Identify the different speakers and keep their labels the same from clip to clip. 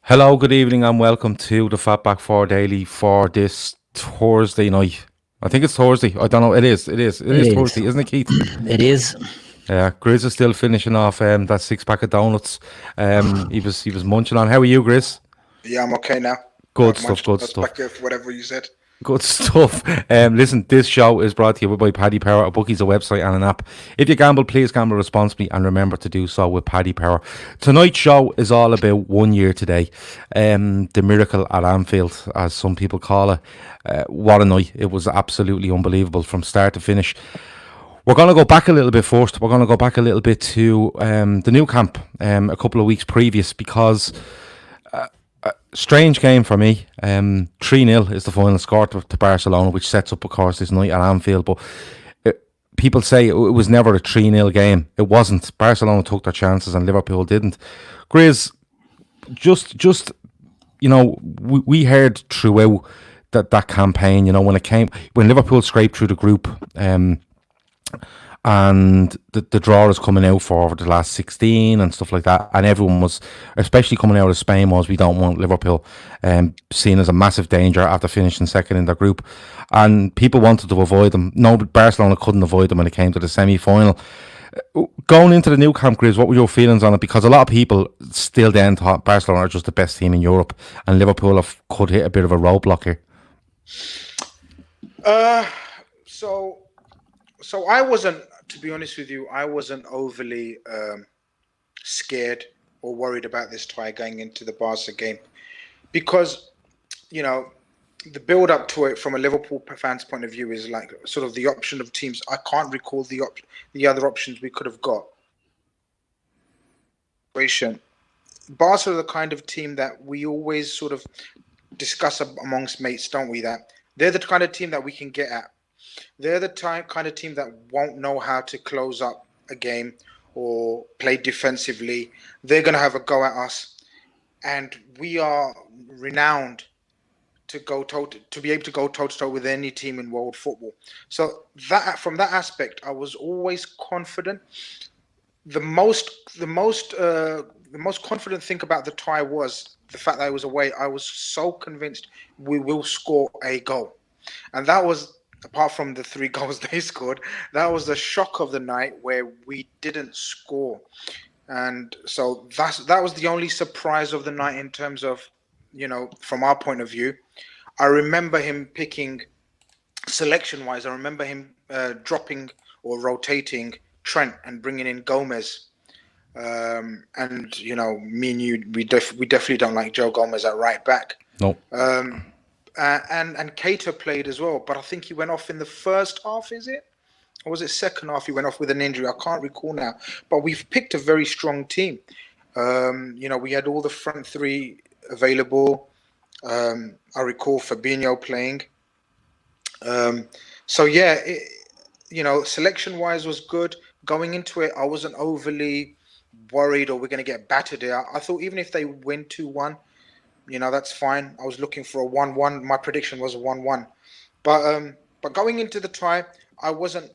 Speaker 1: Hello, good evening, and welcome to the Fatback 4 Daily for this Thursday night. I think it's Thursday. I don't know. It is. It is Thursday, isn't it, Keith?
Speaker 2: It is.
Speaker 1: Grizz is still finishing off that 6-pack of donuts. He was munching on. How are you, Grizz?
Speaker 3: Yeah, I'm okay now.
Speaker 1: Good stuff.
Speaker 3: Whatever you said.
Speaker 1: Good stuff. Listen, this show is brought to you by Paddy Power. A bookie's a website and an app. If you gamble, please gamble responsibly and remember to do so with Paddy Power. Tonight's show is all about 1 year today. The miracle at Anfield, as some people call it. What a night. It was absolutely unbelievable from start to finish. We're going to go back a little bit first. We're going to go back a little bit to the new camp a couple of weeks previous because... strange game for me. 3-0 is the final score to Barcelona, which sets up, of course, this night at Anfield. But people say it was never a 3-0 game. It wasn't. Barcelona took their chances and Liverpool didn't. Grizz, just we heard throughout that campaign, when Liverpool scraped through the group, and the draw is coming out for the last 16 and stuff like that, and everyone was, especially coming out of Spain, we don't want Liverpool seen as a massive danger after finishing second in their group, and people wanted to avoid them. No, Barcelona couldn't avoid them when it came to the semi-final. Going into the new camp, Grizz, what were your feelings on it? Because a lot of people still then thought Barcelona are just the best team in Europe and Liverpool could hit a bit of a roadblock here.
Speaker 3: So I wasn't, to be honest with you, I wasn't overly scared or worried about this tie going into the Barca game because, the build up to it from a Liverpool fan's point of view is like sort of the option of teams. I can't recall the other options we could have got. Barca are the kind of team that we always sort of discuss amongst mates, don't we? That they're the kind of team that we can get at. They're the kind of team that won't know how to close up a game or play defensively. They're going to have a go at us. And we are renowned to be able to go toe-to-toe with any team in world football. So that from that aspect, I was always confident. The most confident thing about the tie was the fact that I was away. I was so convinced we will score a goal. And that was... apart from the 3 goals they scored, that was the shock of the night where we didn't score. And so that was the only surprise of the night in terms of, from our point of view. I remember him picking, selection-wise, I remember him dropping or rotating Trent and bringing in Gomez. And, me and you, we definitely don't like Joe Gomez at right back.
Speaker 1: No.
Speaker 3: And Keita played as well, but I think he went off in the first half, is it? Or was it second half he went off with an injury? I can't recall now. But we've picked a very strong team. We had all the front 3 available. I recall Fabinho playing. Selection-wise was good. Going into it, I wasn't overly worried or we're going to get battered here. I thought even if they win 2-1, that's fine. I was looking for a 1-1. My prediction was a 1-1. But going into the tie, I wasn't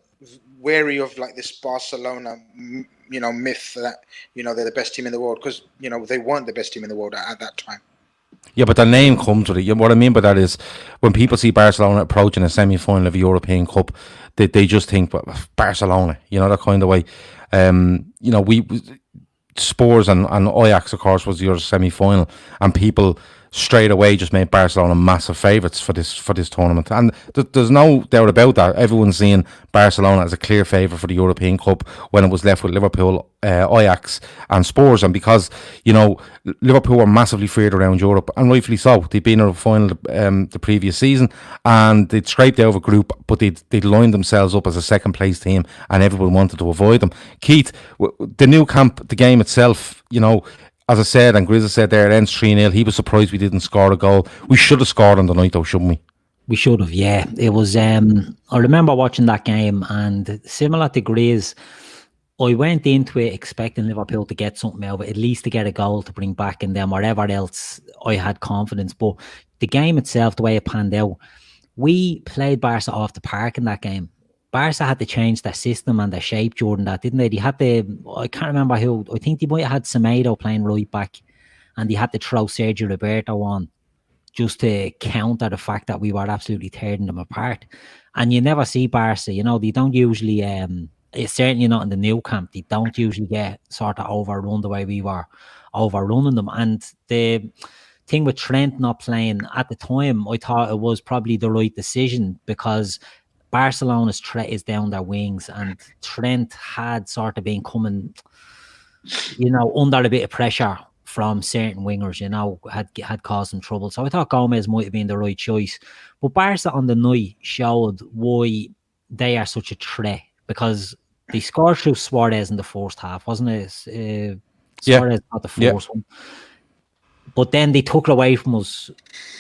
Speaker 3: wary of like this Barcelona, myth that, they're the best team in the world because, they weren't the best team in the world at that time.
Speaker 1: Yeah, but the name comes with it. What I mean by that is when people see Barcelona approaching a semi-final of a European Cup, they just think, well, Barcelona, that kind of way. Spurs and Ajax, of course, was the other semi-final, and people straight away just made Barcelona massive favourites for this tournament, and there's no doubt about that. Everyone's seeing Barcelona as a clear favourite for the European Cup when it was left with Liverpool, Ajax and Spurs, and because Liverpool were massively feared around Europe, and rightfully so. They'd been in a final the previous season, and they'd scraped out of a group, but they'd lined themselves up as a second place team, and everyone wanted to avoid them. Keith, the new camp, the game itself, as I said, and Grizz said there, it ends 3-0. He was surprised we didn't score a goal. We should have scored on the night, though, shouldn't we?
Speaker 2: We should have, yeah. It was, I remember watching that game, and similar to Grizz, I went into it expecting Liverpool to get something out of it, at least to get a goal to bring back, and then whatever else, I had confidence. But the game itself, the way it panned out, we played Barca off the park in that game. Barca had to change their system and their shape during that, didn't they? They had I can't remember who, I think they might have had Semedo playing right back, and they had to throw Sergio Roberto on just to counter the fact that we were absolutely tearing them apart. And you never see Barca, you know, they don't usually, it's certainly not in the new camp, they don't usually get sort of overrun the way we were overrunning them. And the thing with Trent not playing at the time, I thought it was probably the right decision, because Barcelona's threat is down their wings, and Trent had sort of been coming, you know, under a bit of pressure from certain wingers, you know, had caused some trouble. So I thought Gomez might have been the right choice. But Barca on the night showed why they are such a threat, because they scored through Suarez in the first half, wasn't it? Suarez got the first one. But then they took it away from us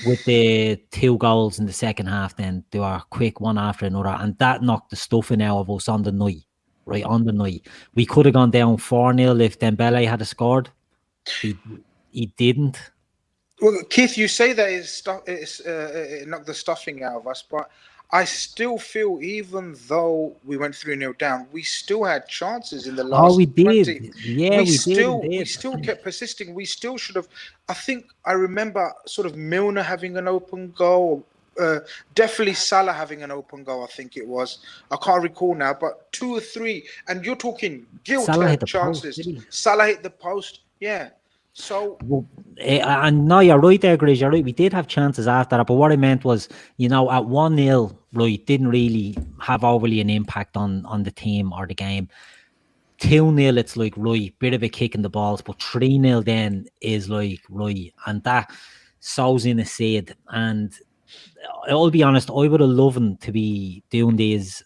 Speaker 2: with the 2 goals in the second half. Then they were quick one after another, and that knocked the stuffing out of us on the night. Right on the night, we could have gone down 4-0 if Dembele had scored. He didn't.
Speaker 3: Well, Keith, you say that it knocked the stuffing out of us, but I still feel, even though we went 3-0 down, we still had chances in the last.
Speaker 2: Oh, we did.
Speaker 3: 20.
Speaker 2: Yeah, we
Speaker 3: still
Speaker 2: did.
Speaker 3: We still kept persisting. We still should have. I remember sort of Milner having an open goal. Definitely Salah having an open goal, I think it was. I can't recall now, but 2 or 3. And you're talking guilty chances. Salah hit the post, yeah. So,
Speaker 2: and no, you're right there, Grizz. You're right. We did have chances after that, but what I meant was, you know, at 1-0, right, didn't really have overly an impact on the team or the game. 2-0, it's like, right, bit of a kick in the balls, but 3-0 then is like, right, and that sows in a seed. And I'll be honest, I would have loved to be doing these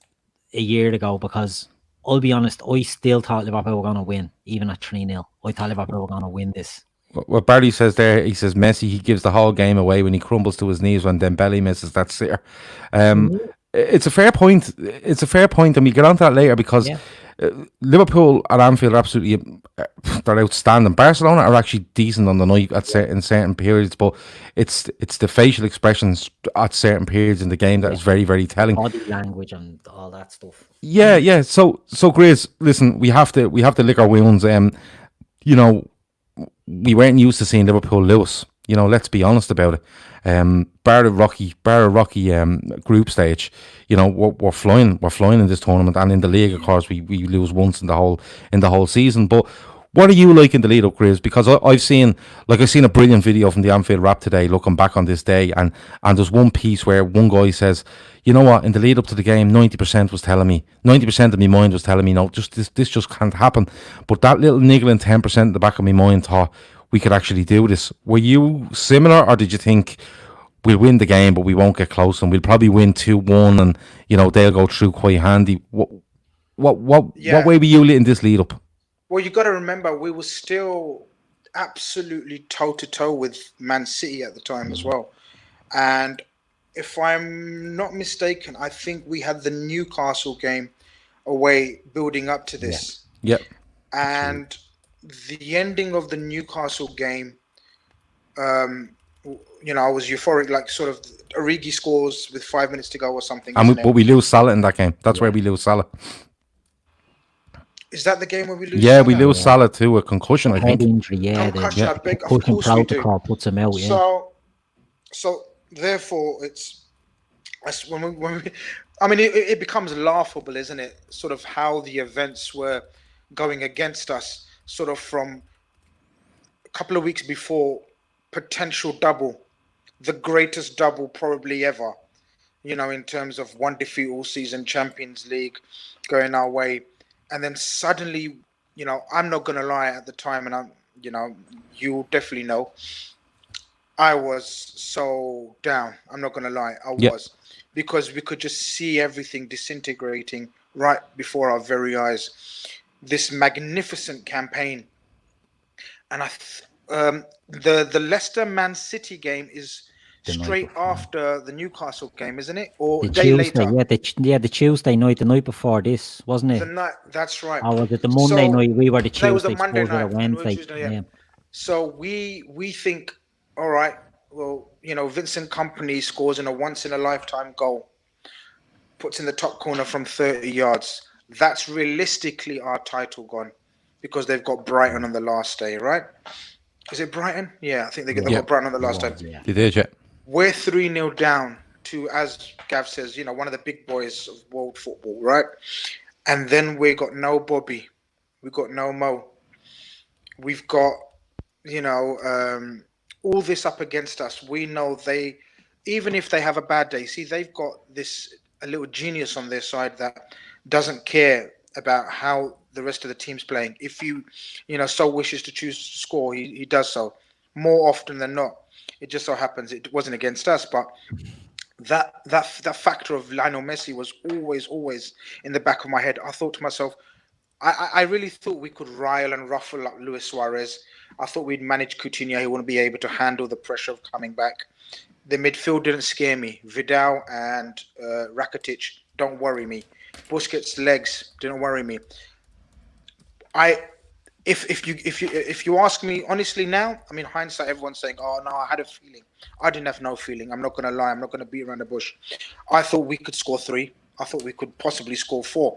Speaker 2: a year ago, because I'll be honest, I still thought Liverpool were going to win, even at 3-0. I thought Liverpool were going to win this.
Speaker 1: What Barry says there, he says Messi, he gives the whole game away when he crumbles to his knees when Dembele misses that sitter. It's a fair point. It's a fair point, and we get onto that later, because Liverpool at Anfield are absolutely, they're outstanding. Barcelona are actually decent on the night in certain periods, but it's the facial expressions at certain periods in the game that is very, very telling.
Speaker 2: Body language and all that stuff.
Speaker 1: Yeah. So Grizz, listen, we have to lick our wounds. You know, we weren't used to seeing Liverpool lose. You know, let's be honest about it. Bar a rocky group stage, you know, we're flying in this tournament, and in the league, of course, we lose once in the whole season. But what are you like in the lead up, Grizz? Because I've seen a brilliant video from the Anfield Wrap today, looking back on this day, and there's one piece where one guy says, you know what, in the lead up to the game, 90% of my mind was telling me, no, this just can't happen. But that little niggling 10% in the back of my mind thought we could actually do this. Were you similar, or did you think we'll win the game but we won't get close, and we'll probably win 2-1, and you know they'll go through quite handy? What way were you in this lead up?
Speaker 3: Well, you got to remember, we were still absolutely toe to toe with Man City at the time as well, and if I'm not mistaken, I think we had the Newcastle game away building up to this.
Speaker 1: Yeah.
Speaker 3: And the ending of the Newcastle game, you know, I was euphoric, like sort of Origi scores with 5 minutes to go or something.
Speaker 1: But we lose Salah in that game. That's where we lose Salah.
Speaker 3: Is that the game where we lose?
Speaker 1: Yeah, Salah? We lose Salah to a concussion, I think.
Speaker 2: Injury,
Speaker 3: concussion, I beg. Of course we do.
Speaker 2: Puts him out.
Speaker 3: So therefore, it's when we. I mean, it becomes laughable, isn't it? Sort of how the events were going against us. Sort of from a couple of weeks before, potential double, the greatest double probably ever, you know, in terms of one defeat all season, Champions League going our way. And then suddenly, you know, I'm not going to lie, at the time, and I'm, you know, you definitely know, I was so down. I'm not going to lie. I was, because we could just see everything disintegrating right before our very eyes. This magnificent campaign, and the Leicester Man City game is straight after the Newcastle game, isn't it? Or
Speaker 2: the
Speaker 3: day
Speaker 2: Tuesday,
Speaker 3: later?
Speaker 2: The Tuesday night, the night before this, wasn't it?
Speaker 3: The night, that's right.
Speaker 2: Or was it the Monday night? We were the Tuesday.
Speaker 3: That was the Monday night.
Speaker 2: Wednesday.
Speaker 3: Tuesday, So we think, all right, well, you know, Vincent Kompany scores in a once in a lifetime goal, puts in the top corner from 30 yards. That's realistically our title gone, because they've got Brighton on the last day, right? Is it Brighton? Yeah, I think they got Brighton on the last time.
Speaker 2: Yeah.
Speaker 1: They did, yeah.
Speaker 3: We're 3-0 down to, as Gav says, one of the big boys of world football, right? And then we got no Bobby. We got no Mo. We've got, all this up against us. We know even if they have a bad day, see, they've got a little genius on their side that doesn't care about how the rest of the team's playing. If you, so wishes to choose to score, he does so more often than not. It just so happens it wasn't against us, but that factor of Lionel Messi was always in the back of my head. I thought to myself, I really thought we could rile and ruffle up Luis Suarez. I thought we'd manage Coutinho. He wouldn't be able to handle the pressure of coming back. The midfield didn't scare me. Vidal and Rakitic don't worry me. Busquets' legs didn't worry me. If you ask me honestly now, I mean, hindsight, everyone's saying, "Oh no, I had a feeling." I didn't have no feeling. I'm not going to lie. I'm not going to beat around the bush. I thought we could score 3. I thought we could possibly score 4.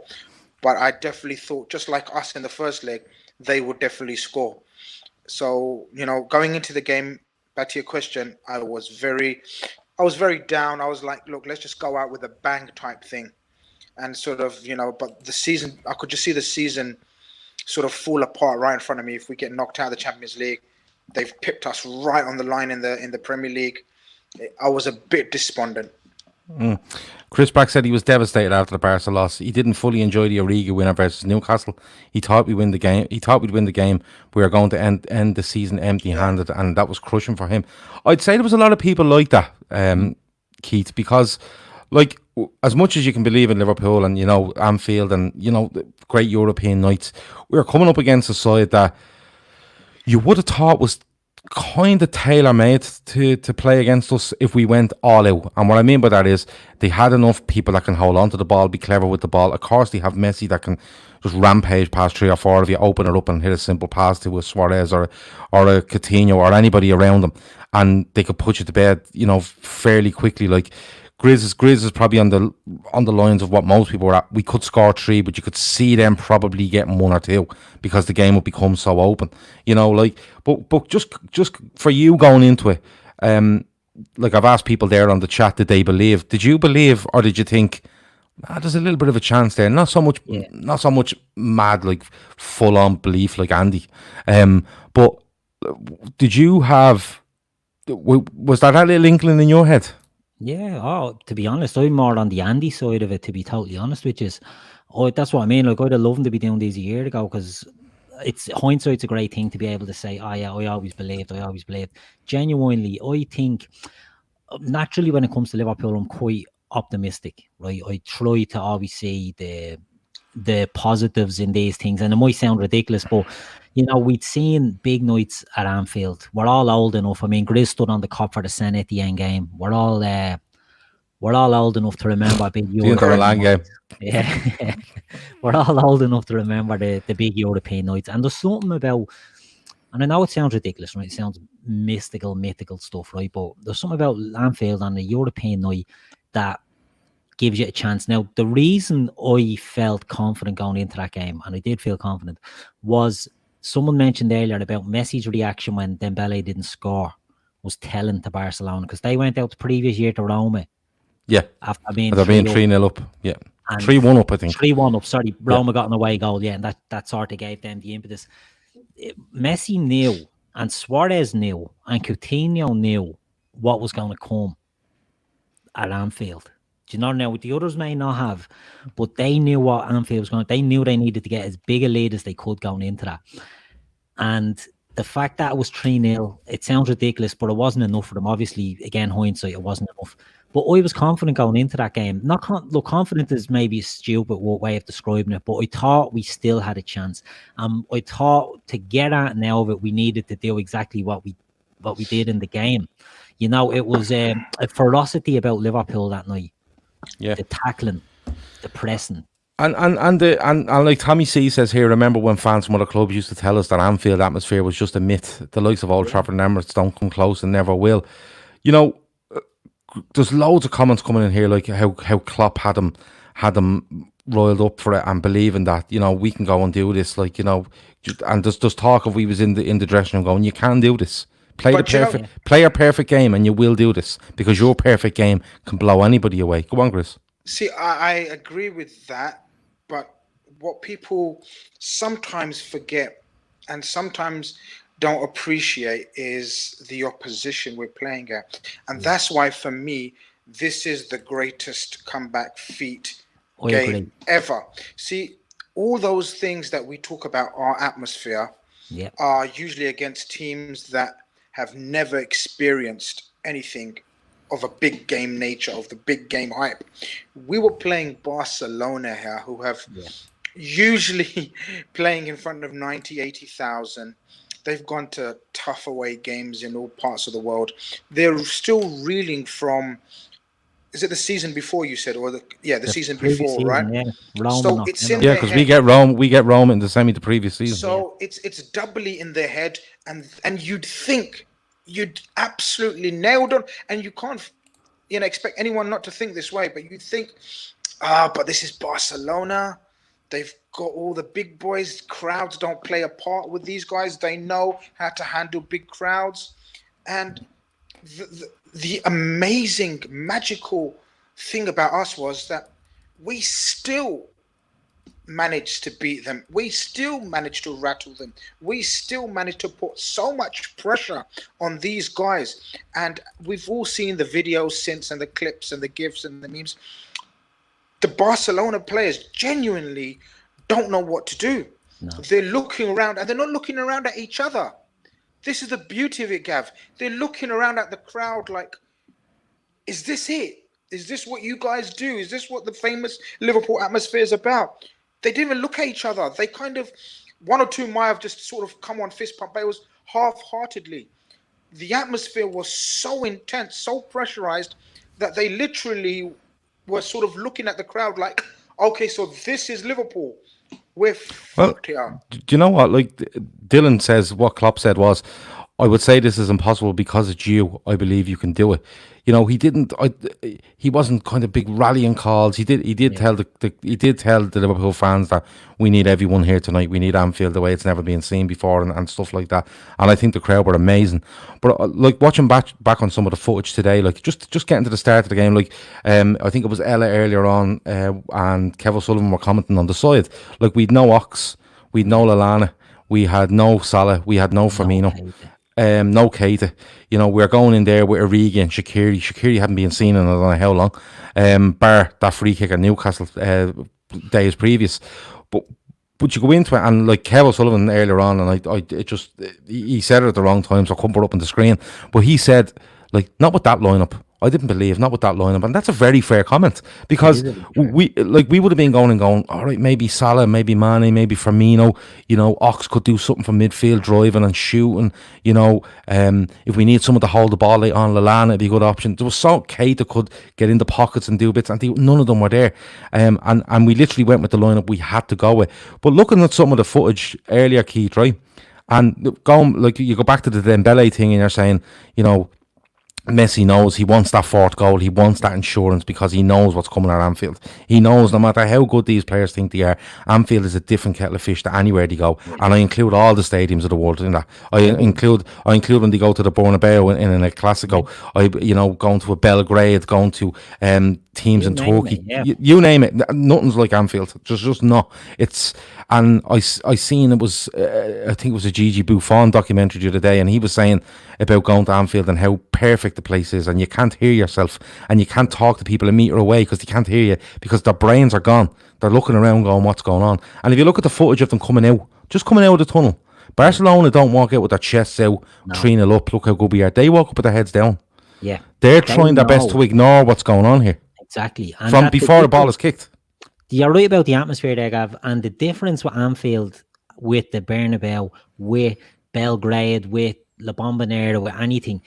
Speaker 3: But I definitely thought, just like us in the first leg, they would definitely score. So, going into the game, back to your question, I was very down. I was like, look, let's just go out with a bang type thing. And sort of, but the season, I could just see the season sort of fall apart right in front of me. If we get knocked out of the Champions League, they've pipped us right on the line in the Premier League. I was a bit despondent.
Speaker 1: Chris Brack said he was devastated after the Barca loss. He didn't fully enjoy the Origi winner versus Newcastle. He thought we'd win the game. We were going to end the season empty-handed, and that was crushing for him. I'd say there was a lot of people like that, Keith, because like as much as you can believe in Liverpool and Anfield and great European nights, we were coming up against a side that you would have thought was kind of tailor-made to play against us if we went all out. And what I mean by that is they had enough people that can hold on to the ball, be clever with the ball. Of course, they have Messi that can just rampage past 3 or 4 of you, open it up and hit a simple pass to a Suarez or a Coutinho or anybody around them, and they could put you to bed, fairly quickly. Like Grizz is probably on the lines of what most people were at. We could score 3, but you could see them probably getting 1 or 2 because the game would become so open. But just for you going into it, like I've asked people there on the chat, did they believe? Did you believe, or did you think there's a little bit of a chance there? Not so much mad like full on belief like Andy. But did you have? Was that a little inkling in your head?
Speaker 2: Yeah, to be honest, I'm more on the Andy side of it, to be totally honest, which is, that's what I mean. Like, I'd have loved him to be doing these a year ago, because hindsight's a great thing to be able to say, oh yeah, I always believed. Genuinely, I think, naturally, when it comes to Liverpool, I'm quite optimistic, right? I try to always see the positives in these things, and it might sound ridiculous, but we'd seen big nights at Anfield. We're all old enough. I mean, Grizz stood on the cop for the San Etienne game. We're all old enough to remember big European
Speaker 1: game.
Speaker 2: Yeah, we're all old enough to remember the big European nights. And there's something about, and I know it sounds ridiculous, right? It sounds mythical stuff, right? But there's something about Anfield on the European night that gives you a chance. Now, the reason I felt confident going into that game, and I did feel confident, was someone mentioned earlier about Messi's reaction when Dembele didn't score was telling to Barcelona, because they went out the previous year to Roma.
Speaker 1: Yeah.
Speaker 2: After being
Speaker 1: 3-0 up. Yeah. 3-1 up, I think.
Speaker 2: 3-1 up, sorry. Roma got an away goal, yeah, and that sort of gave them the impetus. Messi knew, and Suarez knew, and Coutinho knew what was going to come at Anfield. Do you know now? The others may not have, but they knew what Anfield was going to. They knew they needed to get as big a lead as they could going into that. And the fact that it was 3-0, it sounds ridiculous, but it wasn't enough for them. Obviously, again, hindsight, it wasn't enough. But I was confident going into that game. Confident is maybe a stupid way of describing it, but I thought we still had a chance. I thought to get out now of it, we needed to do exactly what we did in the game. It was a ferocity about Liverpool that night. Yeah, the tackling, the pressing,
Speaker 1: and like Tommy C says here, remember when fans from other clubs used to tell us that Anfield atmosphere was just a myth. The likes of Old Trafford and Emirates don't come close and never will. There's loads of comments coming in here, like how Klopp had them roiled up for it and believing that, you know, we can go and do this, like, you know, and there's talk of we was in the dressing room going, you can do this. Play a perfect game and you will do this, because your perfect game can blow anybody away. Go on, Grizz.
Speaker 3: See, I agree with that, but what people sometimes forget and sometimes don't appreciate is the opposition we're playing at. And that's why, for me, this is the greatest comeback feat game ever. See, all those things that we talk about, our atmosphere, are usually against teams that have never experienced anything of a big game nature, of the big game hype. We were playing Barcelona here, who have usually playing in front of 90, 80,000. They've gone to tough away games in all parts of the world. They're still reeling from, is it the season before you said, or the season before, season, right?
Speaker 2: Yeah. Rome,
Speaker 3: so it's in
Speaker 1: because we get Rome in the semi the previous season.
Speaker 3: So it's doubly in their head, and you'd think you'd absolutely nailed on, and you can't, you know, expect anyone not to think this way, but you think, but this is Barcelona. They've got all the big boys. Crowds don't play a part with these guys. They know how to handle big crowds. And the amazing, magical thing about us was that we still managed to beat them. We still managed to rattle them. We still managed to put so much pressure on these guys. And we've all seen the videos since, and the clips and the GIFs and the memes. The Barcelona players genuinely don't know what to do. No. They're looking around, and they're not looking around at each other. This is the beauty of it, Gav. They're looking around at the crowd like, is this it? Is this what you guys do? Is this what the famous Liverpool atmosphere is about? They didn't even look at each other. They kind of, one or two might have just sort of come on fist pump, but it was half-heartedly. The atmosphere was so intense, so pressurized, that they literally were sort of looking at the crowd like, okay, so this is Liverpool. We're fucked here.
Speaker 1: Do you know what? Like Dylan says, what Klopp said was, I would say this is impossible because it's you. I believe you can do it. You know, he didn't. He wasn't kind of big rallying calls. He did tell the Liverpool fans that we need everyone here tonight. We need Anfield the way it's never been seen before, and stuff like that. And I think the crowd were amazing. But like watching back on some of the footage today, like just getting to the start of the game, like I think it was Ella earlier on, and Kevin Sullivan were commenting on the side. Like we'd no Ox, we'd no Lallana, we had no Salah, we had no Firmino. No Keita. You know, we're going in there with Origi and Shaqiri. Shaqiri hadn't been seen in I don't know how long. Bar that free kick at Newcastle days previous. But you go into it, and like Kevin Sullivan earlier on, and he said it at the wrong time, so I couldn't put it up on the screen. But he said, like, not with that lineup. I didn't believe, not with that lineup, and that's a very fair comment, because we would have been going, all right, maybe Salah, maybe Mane, maybe Firmino, you know, Ox could do something from midfield, driving and shooting, you know, if we need someone to hold the ball late on, Lallana would be a good option. There was so Keita could get in the pockets and do bits, and none of them were there, and we literally went with the lineup we had to go with. But looking at some of the footage earlier, Keith, right, and going, like, you go back to the Dembele thing, and you're saying, you know, Messi knows he wants that fourth goal. He wants that insurance because he knows what's coming at Anfield. He knows no matter how good these players think they are, Anfield is a different kettle of fish to anywhere they go. And I include all the stadiums of the world in that. I include when they go to the Bernabeu in a Classico. Going to a Belgrade, going to teams in Turkey. You name it. Nothing's like Anfield. Just not. It's, and I seen it was I think it was a Gigi Buffon documentary the other day, and he was saying about going to Anfield and how perfect the place is, and you can't hear yourself, and you can't talk to people a metre away because they can't hear you because their brains are gone. They're looking around going, what's going on? And if you look at the footage of them coming out of the tunnel, Barcelona don't walk out with their chests out, 3-0 up, look how good we are. They walk up with their heads down.
Speaker 2: Yeah,
Speaker 1: they're trying their best to ignore what's going on here.
Speaker 2: Exactly. And
Speaker 1: from before the ball is kicked.
Speaker 2: You're right about the atmosphere there, Gav, and the difference with Anfield, with the Bernabeu, with Belgrade, with La Bombonera, with anything,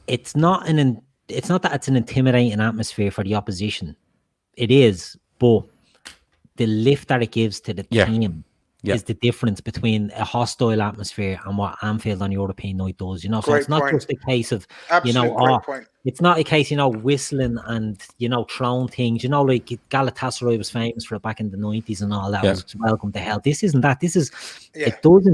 Speaker 2: it's not that it's an intimidating atmosphere for the opposition. It is, but the lift that it gives to the team is the difference between a hostile atmosphere and what Anfield on European night does. You know, so
Speaker 3: Great
Speaker 2: it's not
Speaker 3: point.
Speaker 2: just a case of
Speaker 3: Absolute great point.
Speaker 2: It's not a case, whistling and throwing things. Like Galatasaray was famous for it back in the 90s and all that. Was welcome to hell. This isn't that. This is it does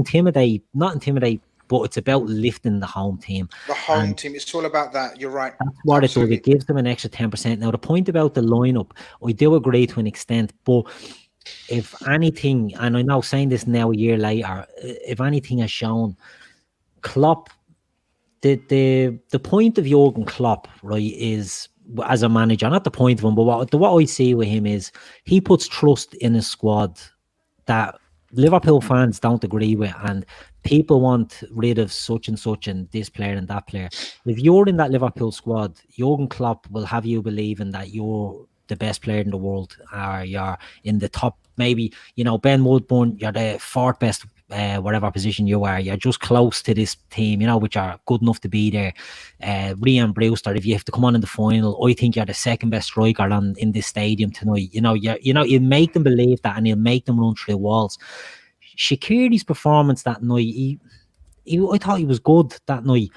Speaker 2: not intimidate, but it's about lifting the home team.
Speaker 3: The home team. It's all about that. You're right.
Speaker 2: That's what it does. It gives them an extra 10%. Now, the point about the lineup, I do agree to an extent, but if anything, and I know saying this now a year later, if anything has shown, Klopp, the point of Jurgen Klopp, right, is as a manager, not the point of him, but what I see with him is he puts trust in his squad that Liverpool fans don't agree with, and people want rid of such and such and this player and that player. If you're in that Liverpool squad, Jurgen Klopp will have you believing that you're the best player in the world, or you're in the top, maybe, Ben Woodburn, you're the fourth best, whatever position you are, you're just close to this team, which are good enough to be there. Raheem Brewster, if you have to come on in the final, I think you're the second best striker in this stadium tonight. You make them believe that, and you'll make them run through walls. Shaqiri's performance that night, I thought he was good that night.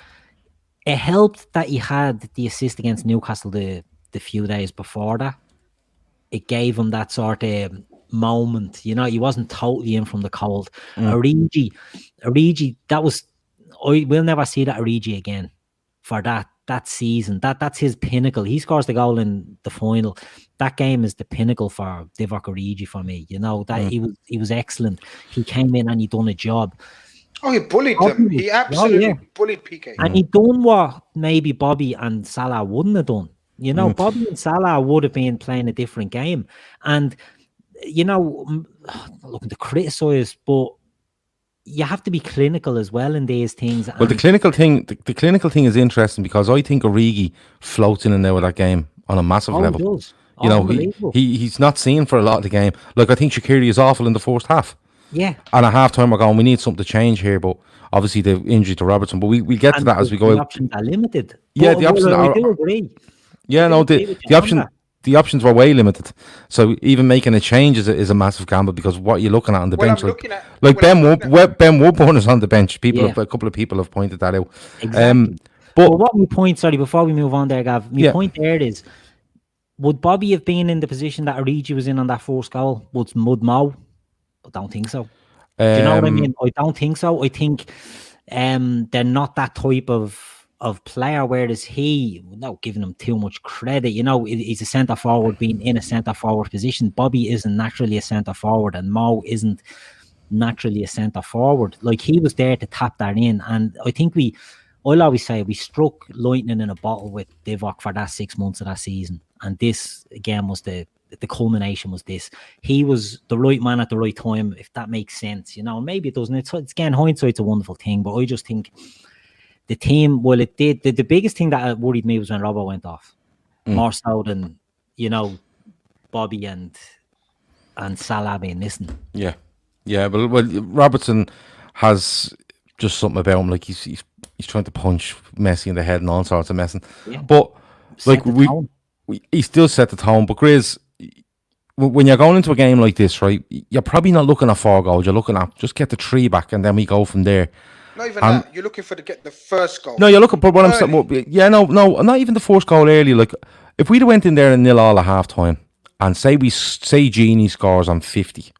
Speaker 2: It helped that he had the assist against Newcastle the few days before that. It gave him that sort of moment, he wasn't totally in from the cold. Origi, that was, we'll never see that Origi again for that season. That's his pinnacle. He scores the goal in the final. That game is the pinnacle for Divock Origi for me. That he was excellent. He came in and he done a job.
Speaker 3: Oh, he bullied them. He absolutely bullied PK.
Speaker 2: And he done what maybe Bobby and Salah wouldn't have done. Bobby and Salah would have been playing a different game. And, looking to criticise, but you have to be clinical as well in these things.
Speaker 1: Well, the clinical thing is interesting because I think Origi floats in and out of that game on a massive level.
Speaker 2: He does.
Speaker 1: He's not seen for a lot of the game. Like, I think Shaqiri is awful in the first half.
Speaker 2: Yeah.
Speaker 1: And at half time we're going, we need something to change here, but obviously the injury to Robertson. But we get to that as we go.
Speaker 2: The options are limited.
Speaker 1: Yeah, the options are.
Speaker 2: I do agree.
Speaker 1: Yeah, no, the options were way limited. So even making a change is a massive gamble because what you're looking at on the bench, Ben Woodburn is on the bench. A couple of people have pointed that out.
Speaker 2: Exactly. But what my point, before we move on there, Gav, my point there is, would Bobby have been in the position that Origi was in on that first goal? Would Mo? I don't think so. Do you know what I mean? I don't think so. I think they're not that type of player, whereas he, without giving him too much credit, he's a centre forward being in a centre forward position. Bobby isn't naturally a centre forward, and Mo isn't naturally a centre forward. Like, he was there to tap that in, and I think I'll always say we struck lightning in a bottle with Divock for that 6 months of that season, and this again was the culmination. Was this? He was the right man at the right time, if that makes sense. Maybe it doesn't. It's again, hindsight's a wonderful thing, but I just think the team, well, it did. The biggest thing that worried me was when Robbo went off. More so than, Bobby and Salah being missing. Yeah.
Speaker 1: Yeah, well, Robertson has just something about him. Like, he's trying to punch Messi in the head and all sorts of messing. Yeah. But, like, he still set the tone. But, Grizz, when you're going into a game like this, right, you're probably not looking at 4 goals. You're looking at just get the 3 back and then we go from there.
Speaker 3: Not even that. You're looking for to get the first goal.
Speaker 1: No, you're looking for what I'm saying. Yeah, no, not even the first goal early. Like, if we'd have went in there and 0-0 at half time, and say Genie scores on 50,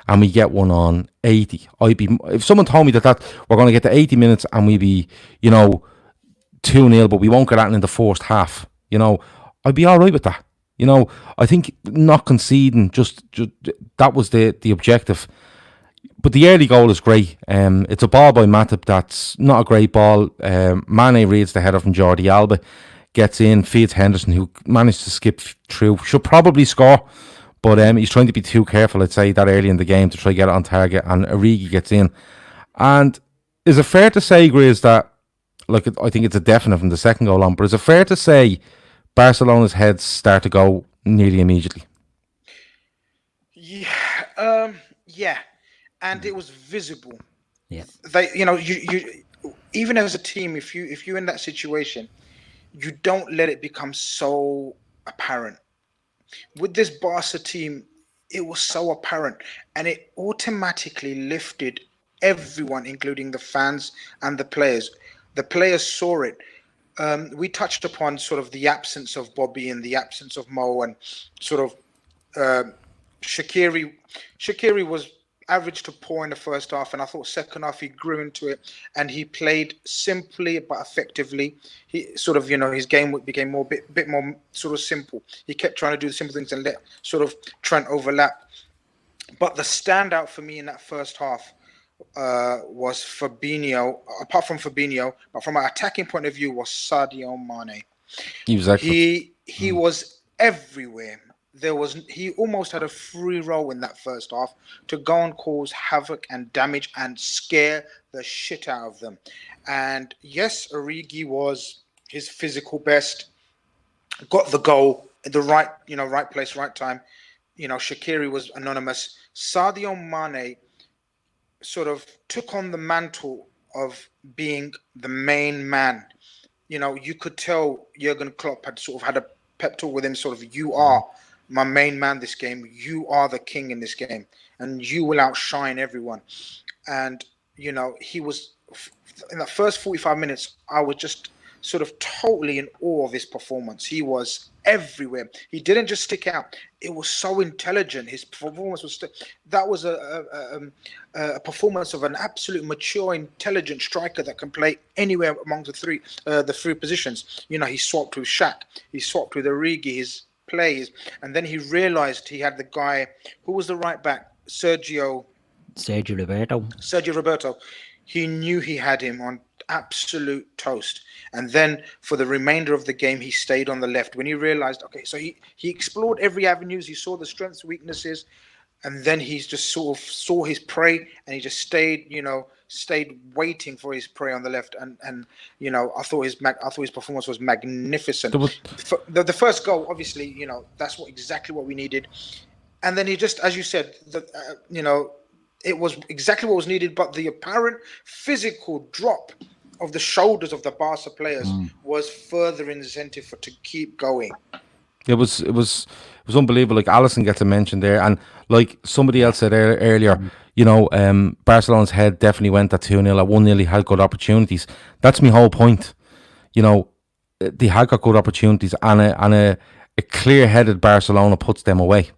Speaker 1: and we get one on 80, if someone told me that we're going to get to 80 minutes and we'd be 2-0, but we won't get that in the first half, I'd be all right with that. I think not conceding just that was the objective. But the early goal is great. It's a ball by Matip that's not a great ball. Mane reads the header from Jordi Alba, gets in, feeds Henderson, who managed to skip through. Should probably score, but he's trying to be too careful, I'd say, that early in the game to try to get it on target, and Origi gets in. And is it fair to say, Grizz, that, like, I think it's a definite from the second goal on, but is it fair to say Barcelona's heads start to go nearly immediately?
Speaker 3: Yeah. And it was visible. Yeah. They, you even as a team, if you're in that situation, you don't let it become so apparent. With this Barca team, it was so apparent, and it automatically lifted everyone, including the fans and the players. The players saw it. We touched upon sort of the absence of Bobby and the absence of Mo, and sort of Shaqiri. Shaqiri was average to poor in the first half, and I thought second half he grew into it and he played simply but effectively. He sort of, his game became bit more sort of simple. He kept trying to do the simple things and let sort of Trent overlap. But the standout for me in that first half was Fabinho. Apart from Fabinho, but from an attacking point of view, was Sadio Mane.
Speaker 1: Exactly.
Speaker 3: He was everywhere. He almost had a free role in that first half to go and cause havoc and damage and scare the shit out of them. And yes, Origi was his physical best, got the goal at the right place, right time. Shaqiri was anonymous. Sadio Mane sort of took on the mantle of being the main man. You could tell Jurgen Klopp had sort of had a pep talk with him, sort of, you are my main man this game. You are the king in this game, and you will outshine everyone. And, he was, in the first 45 minutes, I was just sort of totally in awe of his performance. He was everywhere. He didn't just stick out. It was so intelligent. His performance was that was a performance of an absolute mature, intelligent striker that can play anywhere among the three positions. He swapped with Shaq, he swapped with Origi, his plays, and then he realized he had the guy who was the right back, Sergio Roberto. He knew he had him on absolute toast. And then for the remainder of the game, he stayed on the left. When he realized, okay, so he explored every avenues, he saw the strengths, weaknesses, and then he just sort of saw his prey, and he just stayed waiting for his prey on the left. And I thought his performance was magnificent. The first goal, obviously, that's exactly what we needed. And then he just, as you said, it was exactly what was needed, but the apparent physical drop of the shoulders of the Barca players was further incentive to keep going.
Speaker 1: It was unbelievable. Like Alisson gets a mention there, and like somebody else said earlier, Barcelona's head definitely went at 2-0. At 1-0, he had good opportunities. That's my whole point. They had got good opportunities, and a clear-headed Barcelona puts them away.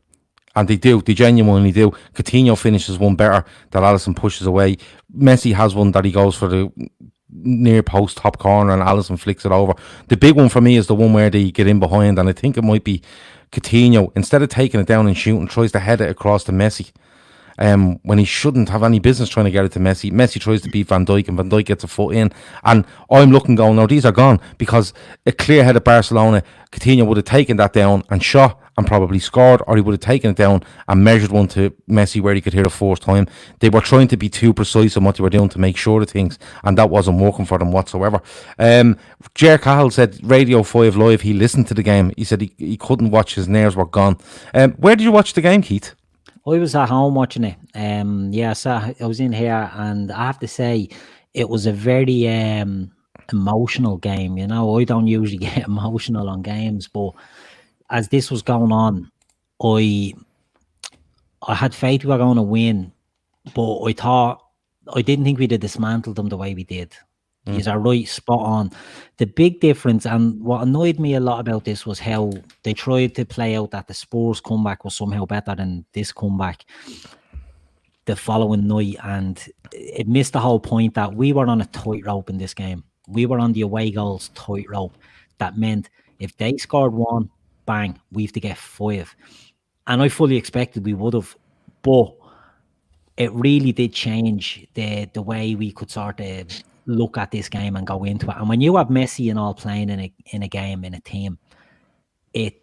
Speaker 1: And they do. They genuinely do. Coutinho finishes one better that Alisson pushes away. Messi has one that he goes for the near post top corner and Alisson flicks it over. The big one for me is the one where they get in behind, and I think it might be Coutinho, instead of taking it down and shooting, tries to head it across to Messi. When he shouldn't have any business trying to get it to Messi. Messi tries to beat Van Dijk, and Van Dijk gets a foot in. And I'm looking going, no, these are gone, because a clear-headed Barcelona, Coutinho would have taken that down and shot and probably scored, or he would have taken it down and measured one to Messi where he could hit a fourth time. They were trying to be too precise in what they were doing to make sure of things, and that wasn't working for them whatsoever. Jer Cahill said Radio 5 Live, he listened to the game. He said he couldn't watch, his nerves were gone. Where did you watch the game, Keith?
Speaker 2: I was at home watching it. So I was in here, and I have to say it was a very emotional game. I don't usually get emotional on games, but as this was going on, I had faith we were going to win, but I didn't think we'd have dismantled them the way we did. Is are right, spot on. The big difference, and what annoyed me a lot about this, was how they tried to play out that the Spurs comeback was somehow better than this comeback the following night, and it missed the whole point that we were on a tightrope in this game. We were on the away goals tightrope. That meant if they scored one, bang, we have to get 5. And I fully expected we would have, but it really did change the way we could sort of look at this game and go into it. And when you have Messi and all playing in a game, in a team, it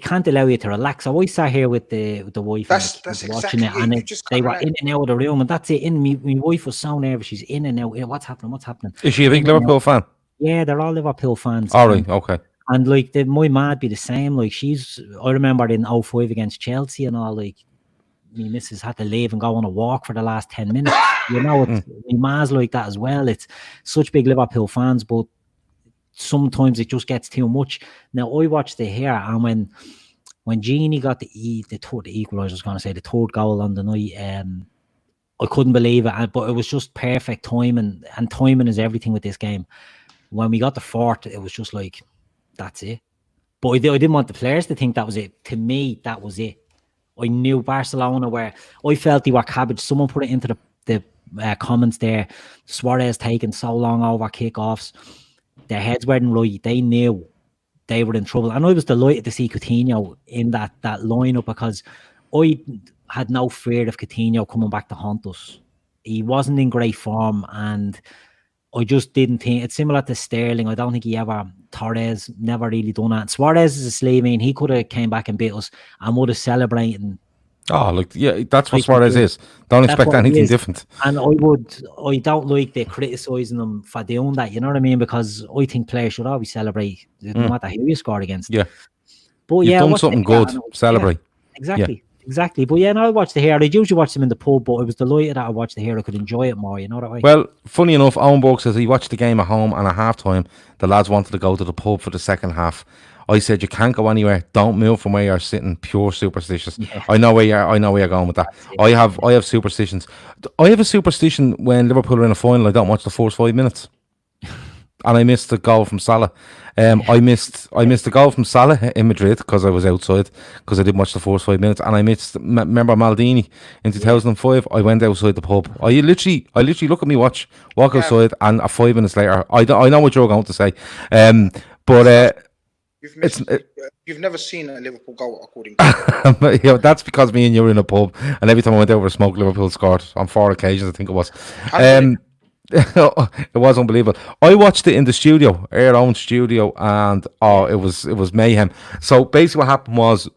Speaker 2: can't allow you to relax. I always sat here with the wife
Speaker 3: that's
Speaker 2: watching it, and they were in and out of the room, and that's it. My wife was so nervous. She's in and out. What's happening?
Speaker 1: Is she a big Liverpool fan?
Speaker 2: Yeah, they're all Liverpool fans.
Speaker 1: All right, okay.
Speaker 2: And like my mad be the same. Like I remember in 05 against Chelsea and all, like my missus had to leave and go on a walk for the last 10 minutes. My ma's like that as well. It's such big Liverpool fans, but sometimes it just gets too much. Now I watched it here, and when when Genie got the equaliser, I was going to say the third goal on the night, I couldn't believe it, but it was just perfect timing, and timing is everything with this game. When we got the fourth, it was just like, that's it. But I didn't want the players to think that was it. To me, that was it. I knew Barcelona I felt they were cabbage. Someone put it into the comments there. Suarez taking so long over kickoffs. Their heads weren't right. They knew they were in trouble. And I was delighted to see Coutinho in that lineup, because I had no fear of Coutinho coming back to haunt us. He wasn't in great form, and I just didn't think it's similar to Sterling. I don't think Torres never really done that. Suarez is a slave. I mean, he could have came back and beat us and would have celebrating.
Speaker 1: Oh, look, yeah, that's what Suarez is. Don't expect anything different.
Speaker 2: And I don't like the criticising them for doing that. You know what I mean? Because I think players should always celebrate, no matter who you score against.
Speaker 1: Yeah.
Speaker 2: But
Speaker 1: You've done something good. Celebrate.
Speaker 2: Yeah, exactly. Yeah. Exactly. But yeah, no, I watched the Hero. I'd usually watch them in the pub, but I was delighted that I watched the Hero. I could enjoy it more, you know that way.
Speaker 1: Well, funny enough, Owen Borg says he watched the game at home, and at half time the lads wanted to go to the pub for the second half. I said, you can't go anywhere. Don't move from where you're sitting. Pure superstitious. Yeah. I know where you're going with that. I have superstitions. I have a superstition when Liverpool are in a final. I don't watch the first 5 minutes. And I missed the goal from Salah. I missed the goal from Salah in Madrid because I was outside, because I didn't watch the first 5 minutes. And I remember Maldini in 2005. I went outside the pub. I literally look at me watch, walk outside, and 5 minutes later, I know what you're going to say. But
Speaker 3: you've never seen a Liverpool goal, according to
Speaker 1: you. That's because me and you were in a pub, and every time I went over to smoke, Liverpool scored on 4 occasions, I think it was. It was unbelievable. I watched it in the studio, our own studio, and it was mayhem. So basically what happened was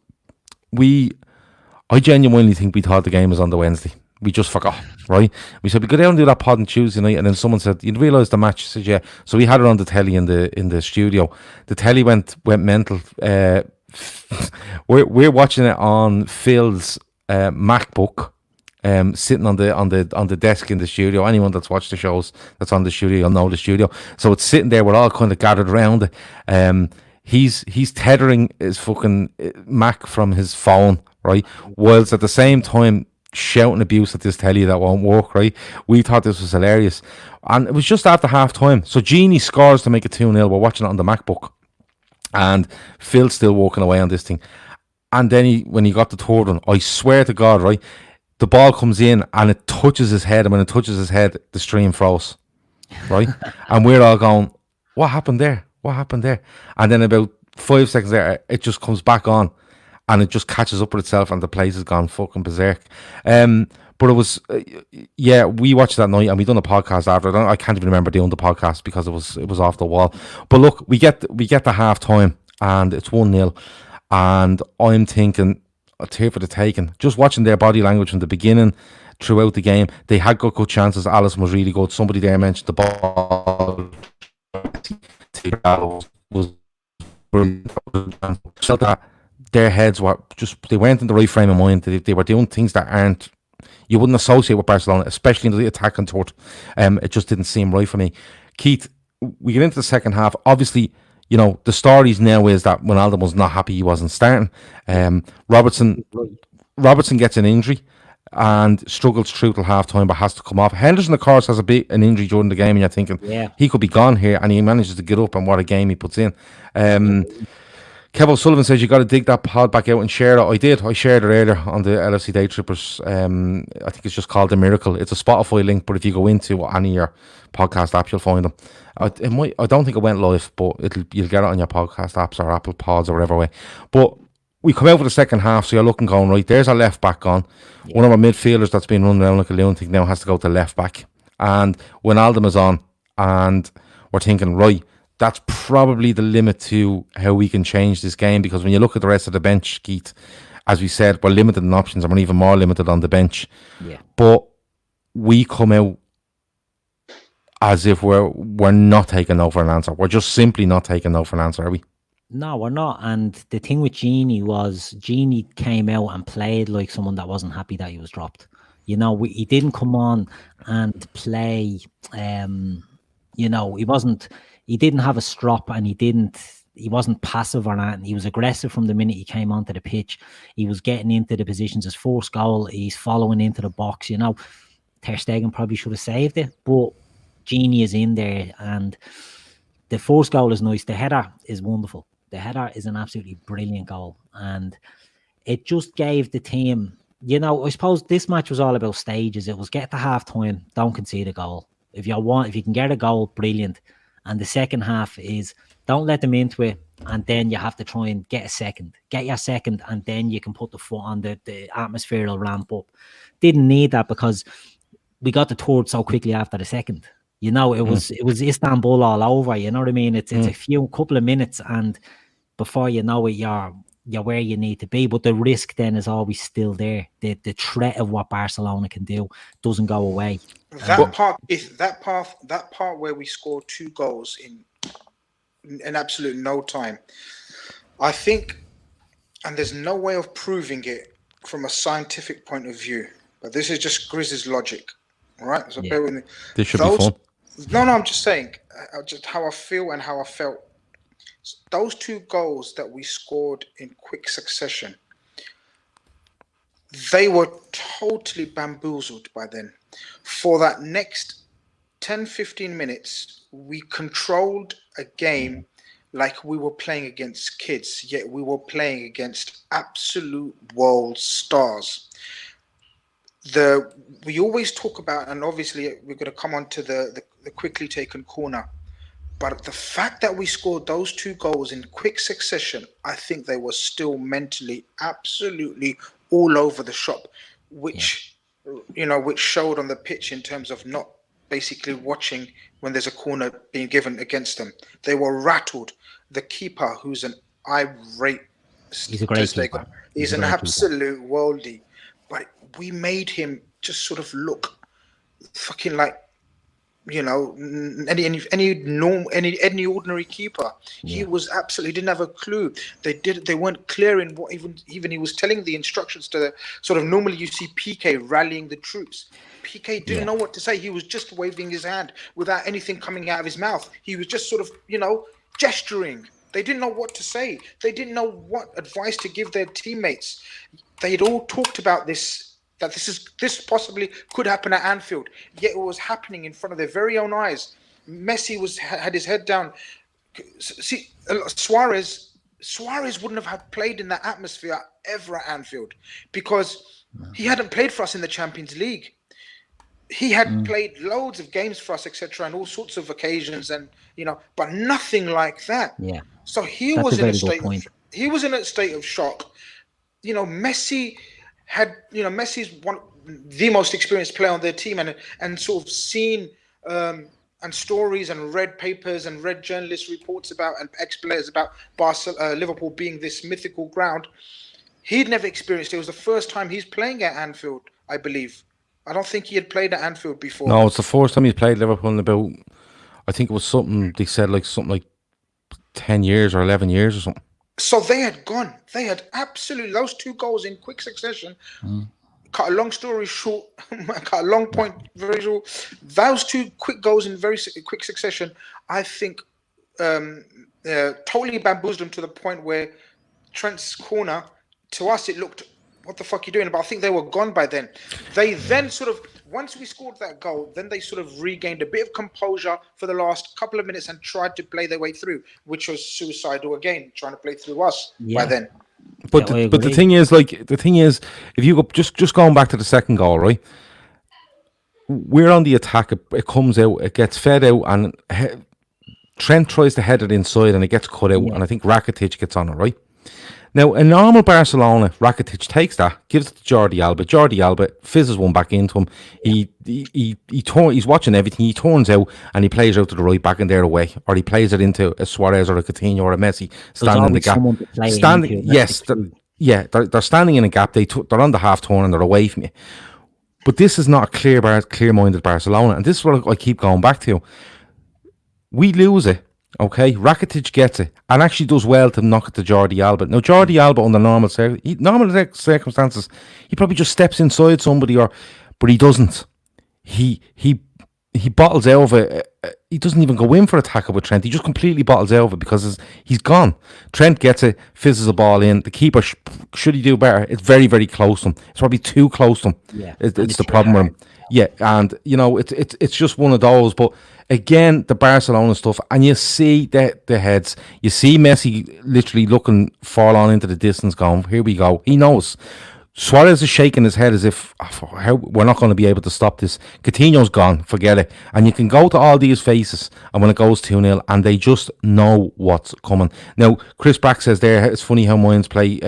Speaker 1: I genuinely think we thought the game was on the Wednesday. We just forgot, right? We said we go down and do that pod on Tuesday night, and then someone said, you realise the match? I said, yeah. So we had it on the telly in the studio. The telly went mental. We're watching it on Phil's MacBook. Sitting on the desk in the studio. Anyone that's watched the shows that's on the studio, you'll know the studio. So it's sitting there. We're all kind of gathered around it. He's tethering his fucking Mac from his phone, right? Whilst at the same time shouting abuse at this telly that won't work, right? We thought this was hilarious, and it was just after half time. So Genie scores to make it 2-0. We're watching it on the MacBook, and Phil's still walking away on this thing. And then when he got the third one, I swear to God, right? The ball comes in and it touches his head, and when it touches his head, the stream froze, right? And we're all going, what happened there? What happened there? And then about 5 seconds there, it just comes back on, and it just catches up with itself, and the place has gone fucking berserk. But it was, we watched that night, and we done a podcast after. I can't even remember doing the podcast because it was off the wall. But look, we get the half time, and it's 1-0, and I'm thinking, a tear for the taking. Just watching their body language from the beginning throughout the game, they had got good chances. Alisson was really good. Somebody there mentioned the ball was brilliant. So that their heads were they weren't in the right frame of mind. They were doing things that you wouldn't associate with Barcelona, especially in the attack and third. It just didn't seem right for me. Keith, we get into the second half. Obviously, you know, the stories now is that Ronaldo was not happy he wasn't starting. Robertson gets an injury and struggles through till half time, but has to come off. Henderson, of course, has an injury during the game, and you're thinking he could be gone here, and he manages to get up, and what a game he puts in. Kev O'Sullivan says you got to dig that pod back out and share it. I did. I shared it earlier on the LFC Daytrippers. I think it's just called The Miracle. It's a Spotify link, but if you go into any of your podcast apps, you'll find them. I don't think it went live, but you'll get it on your podcast apps or Apple Pods or whatever way. But we come out for the second half, so you're looking going, right, there's our left back on. Yeah. One of our midfielders that's been running around like a lunatic now has to go to left back. And Wijnaldum is on, and we're thinking, right, that's probably the limit to how we can change this game, because when you look at the rest of the bench, Keith, as we said, we're limited in options, and we're even more limited on the bench. Yeah. But we come out as if we're not taking no for an answer. We're just simply not taking no for an answer, are we?
Speaker 2: No, we're not. And the thing with Genie came out and played like someone that wasn't happy that he was dropped. You know, he didn't come on and play. You know, he didn't have a strop, and he didn't he wasn't passive or not. He was aggressive from the minute he came onto the pitch. He was getting into the positions. His first goal, he's following into the box. You know, Ter Stegen probably should have saved it, but Genie is in there, and the first goal is nice. The header is wonderful. The header is an absolutely brilliant goal, and it just gave the team, you know, I suppose this match was all about stages. It was get to half time, don't concede a goal. If you can get a goal, brilliant. And the second half is don't let them into it, and then you have to try and get a second. Get your second, and then you can put the foot on the atmosphere will ramp up. Didn't need that because we got the third so quickly after the second. You know, it was Istanbul all over. You know what I mean? It's a couple of minutes, and before you know it, you're where you need to be. But the risk then is always still there. The threat of what Barcelona can do doesn't go away.
Speaker 3: That part where we scored 2 goals in absolute no time, I think, and there's no way of proving it from a scientific point of view, but this is just Grizz's logic, right? So bear with me.
Speaker 1: This should be fun.
Speaker 3: No, I'm just saying, just how I feel and how I felt. Those 2 goals that we scored in quick succession, they were totally bamboozled by then. For that next 10-15 minutes, we controlled a game like we were playing against kids, yet we were playing against absolute world stars. We always talk about, and obviously we're going to come on to the quickly taken corner, but the fact that we scored those 2 goals in quick succession, I think they were still mentally absolutely all over the shop, which which showed on the pitch in terms of not basically watching when there's a corner being given against them. They were rattled. The keeper, who's an irate,
Speaker 2: he's a great keeper.
Speaker 3: He's an absolute worldie, but we made him just sort of look fucking like, you know, any ordinary keeper. He was absolutely didn't have a clue. They weren't clear in what even he was telling the instructions to the sort of, normally you see PK rallying the troops. PK didn't know what to say. He was just waving his hand without anything coming out of his mouth. He was just sort of, you know, gesturing. They didn't know what to say. They didn't know what advice to give their teammates. They had all talked about this, that this possibly could happen at Anfield, yet it was happening in front of their very own eyes. Messi had his head down. See, Suarez wouldn't have played in that atmosphere ever at Anfield because he hadn't played for us in the Champions League. He had played loads of games for us, etc., and all sorts of occasions, and you know, but nothing like that. Yeah. So he was in a state of shock. You know, Messi's the most experienced player on their team, and sort of seen and stories and read papers and read journalist reports about and ex-players about Liverpool being this mythical ground. He'd never experienced it. It was the first time he's playing at Anfield, I believe. I don't think he had played at Anfield before. No,
Speaker 1: it's the first time he's played Liverpool in about, I think it was something, they said something like 10 years or 11 years or something.
Speaker 3: So they had absolutely, those 2 goals in quick succession. Cut a long story short, cut a long point very short. Those 2 quick goals in very quick succession, I think, totally bamboozled them to the point where Trent's corner, to us, it looked, what the fuck are you doing? But I think they were gone by then. They then sort of, once we scored that goal, then they sort of regained a bit of composure for the last couple of minutes and tried to play their way through, which was suicidal again, trying to play through us by then.
Speaker 1: But the thing is, if you go just going back to the second goal, right? We're on the attack. It comes out, it gets fed out, and Trent tries to head it inside, and it gets cut out, and I think Rakitic gets on it, right? Now, in normal Barcelona, Rakitic takes that, gives it to Jordi Alba. Jordi Alba fizzes one back into him. He's watching everything. He turns out and he plays out to the right back and they're away. Or he plays it into a Suarez or a Coutinho or a Messi standing in the gap. They're standing in a gap. They're on the half turn and they're away from you. But this is not a clear-minded Barcelona. And this is what I keep going back to. We lose it. Okay, Rakitic gets it and actually does well to knock it to Jordi Alba. Now, Jordi Alba under normal circumstances, he probably just steps inside somebody, but he doesn't. He bottles out of it. he doesn't even go in for a tackle with Trent. He just completely bottles out of it because he's gone. Trent gets it, fizzes the ball in. The keeper, should he do better? It's very, very close to him. It's probably too close to him.
Speaker 2: Yeah,
Speaker 1: it's the problem with him. Yeah, and it's just one of those. But again, the Barcelona stuff, and you see the heads. You see Messi literally looking forlorn into the distance, going, "Here we go." He knows. Suarez is shaking his head as if we're not going to be able to stop this. Coutinho's gone, forget it. And you can go to all these faces, and when it goes 2-0, and they just know what's coming. Now, Chris Brack says there, it's funny how minds play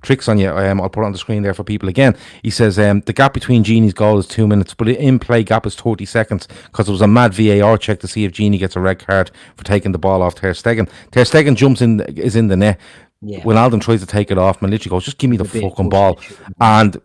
Speaker 1: tricks on you. I'll put it on the screen there for people again. He says the gap between Genie's goal is 2 minutes, but the in-play gap is 30 seconds because it was a mad VAR check to see if Genie gets a red card for taking the ball off Ter Stegen. Ter Stegen is in the net.
Speaker 2: Yeah.
Speaker 1: When Alden tries to take it off, man literally goes, just give me the fucking ball. And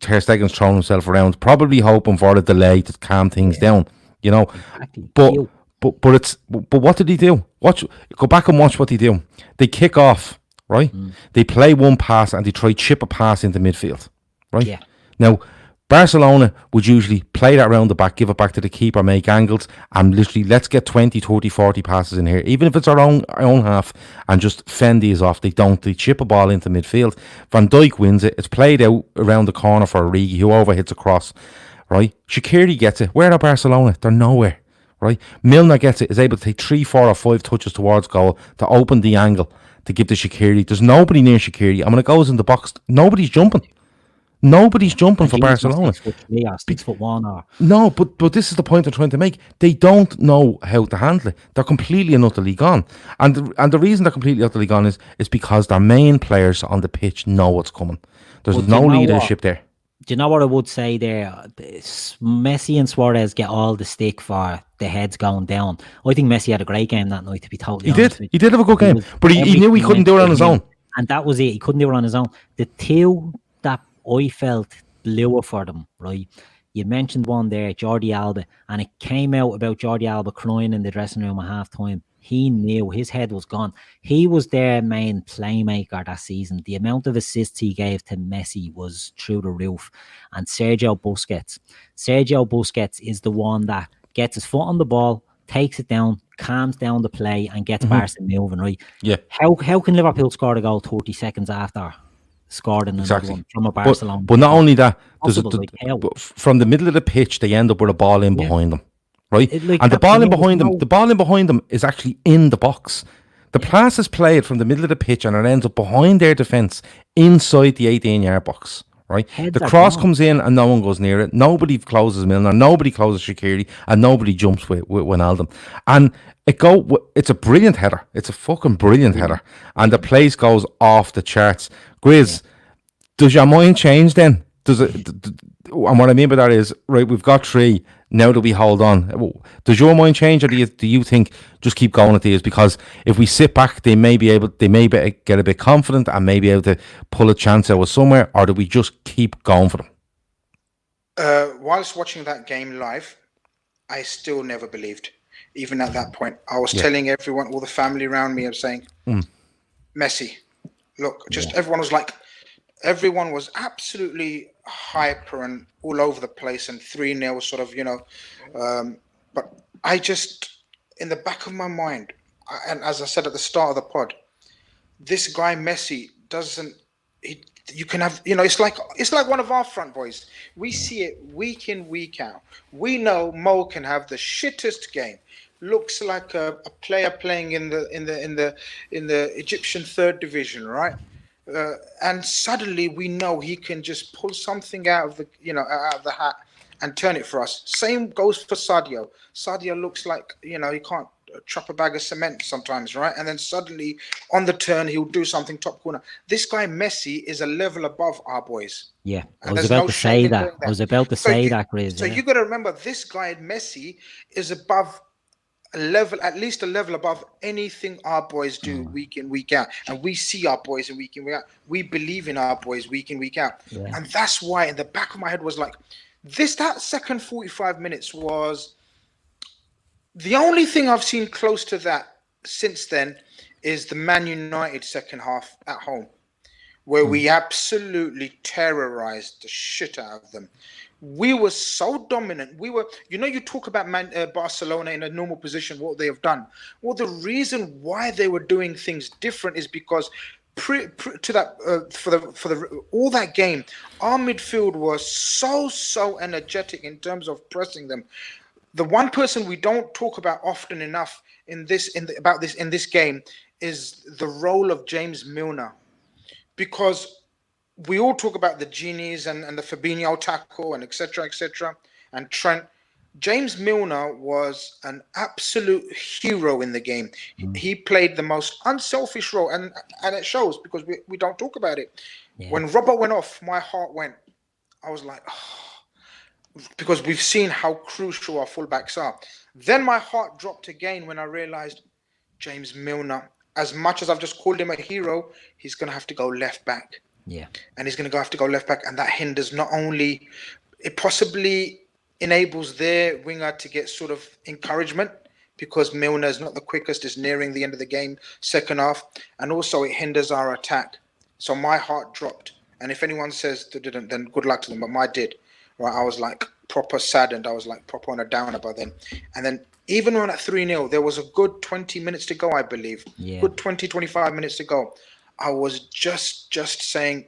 Speaker 1: Ter Stegen's throwing himself around, probably hoping for a delay to calm things down, you know.
Speaker 2: Exactly.
Speaker 1: But what did he do? Go back and watch what he do. They kick off, right? They play one pass and they try chip a pass into midfield, right?
Speaker 2: Yeah.
Speaker 1: Now, Barcelona would usually play that around the back, give it back to the keeper, make angles, and literally let's get 20, 30, 40 passes in here, even if it's our own half, and just fend these off. They don't. They chip a ball into midfield. Van Dijk wins it. It's played out around the corner for Origi, who overhits a cross, right? Shaqiri gets it. Where are Barcelona? They're nowhere, right? Milner gets it, is able to take 3, 4 or 5 touches towards goal to open the angle to give to Shaqiri. There's nobody near Shaqiri, and when it goes in the box, nobody's jumping. Nobody's jumping for Barcelona.
Speaker 2: 6'1" or
Speaker 1: no, but this is the point I'm trying to make. They don't know how to handle it. They're completely and utterly gone. And the reason they're completely and utterly gone is because their main players on the pitch know what's coming. There's no leadership there.
Speaker 2: Do you know what I would say there? Messi and Suarez get all the stick for the heads going down. I think Messi had a great game that night, to be totally honest.
Speaker 1: He did have a good game, but he knew he couldn't do it on his own.
Speaker 2: And that was it. He couldn't do it on his own. The two that I felt blew for them, right? You mentioned one there, Jordi Alba, and it came out about Jordi Alba crying in the dressing room at half time. He knew his head was gone. He was their main playmaker that season. The amount of assists he gave to Messi was through the roof. And Sergio Busquets is the one that gets his foot on the ball, takes it down, calms down the play, and gets Barca moving, right?
Speaker 1: Yeah.
Speaker 2: How can Liverpool score a goal 30 seconds after scored another one from a Barcelona?
Speaker 1: But not only that,
Speaker 2: but
Speaker 1: from the middle of the pitch, they end up with a ball in behind them, right? And the ball in behind them is actually in the box. The pass is played from the middle of the pitch and it ends up behind their defence inside the 18-yard box, right? The cross comes in and no one goes near it. Nobody closes Milner, nobody closes Shaqiri, and nobody jumps with Wijnaldum. And it's a brilliant header. It's a fucking brilliant header. And the place goes off the charts. Grizz, does your mind change then? And what I mean by that is, right, we've got 3. Now that we hold on, does your mind change, or do you think just keep going at these? Because if we sit back, they may get a bit confident and may be able to pull a chance out of somewhere, or do we just keep going for them?
Speaker 3: Whilst watching that game live, I still never believed. Even at that point, I was telling everyone, all the family around me, I'm saying, Messi, look, everyone was absolutely hyper and all over the place, and 3-0 sort of, but I just, in the back of my mind, and as I said at the start of the pod, this guy Messi you can have, it's like one of our front boys. We see it week in, week out. We know Mo can have the shittest game. Looks like a player playing in the Egyptian 3rd division, right? And suddenly we know he can just pull something out of the hat and turn it for us. Same goes for Sadio. Sadio looks like, he can't chop a bag of cement sometimes, right? And then suddenly on the turn, he'll do something top corner. This guy Messi is a level above our boys.
Speaker 2: Yeah, I was about to say that, Grizz.
Speaker 3: So you got to remember, this guy Messi is above at least a level above anything our boys do week in, week out. And we see our boys in week in, week out. We believe in our boys week in, week out. Yeah. And that's why in the back of my head was like, that second 45 minutes was the only thing I've seen close to that since then is the Man United second half at home, where we absolutely terrorized the shit out of them. we were so dominant. We were, you talk about Barcelona in a normal position, what they have done. Well, the reason why they were doing things different is because to that for the all that game, our midfield was so energetic in terms of pressing them. The one person we don't talk about often enough in this game is the role of James Milner, because we all talk about the genies and the Fabinho tackle and etc. and Trent. James Milner was an absolute hero in the game. He played the most unselfish role, and it shows because we don't talk about it. Yeah. When Robert went off, my heart went. I was like, oh, because we've seen how crucial our fullbacks are. Then my heart dropped again when I realized James Milner, as much as I've just called him a hero, he's going to have to go left back.
Speaker 2: Yeah.
Speaker 3: And he's going to have to go left back. And that hinders not only, it possibly enables their winger to get sort of encouragement, because Milner is not the quickest, is nearing the end of the game, second half. And also it hinders our attack. So my heart dropped. And if anyone says they didn't, then good luck to them. But mine did. Right? I was like proper saddened. I was like proper on a downer by then. And then even when at 3-0, there was a good 20 minutes to go, I believe. Yeah. Good 20, 25 minutes to go. I was just saying,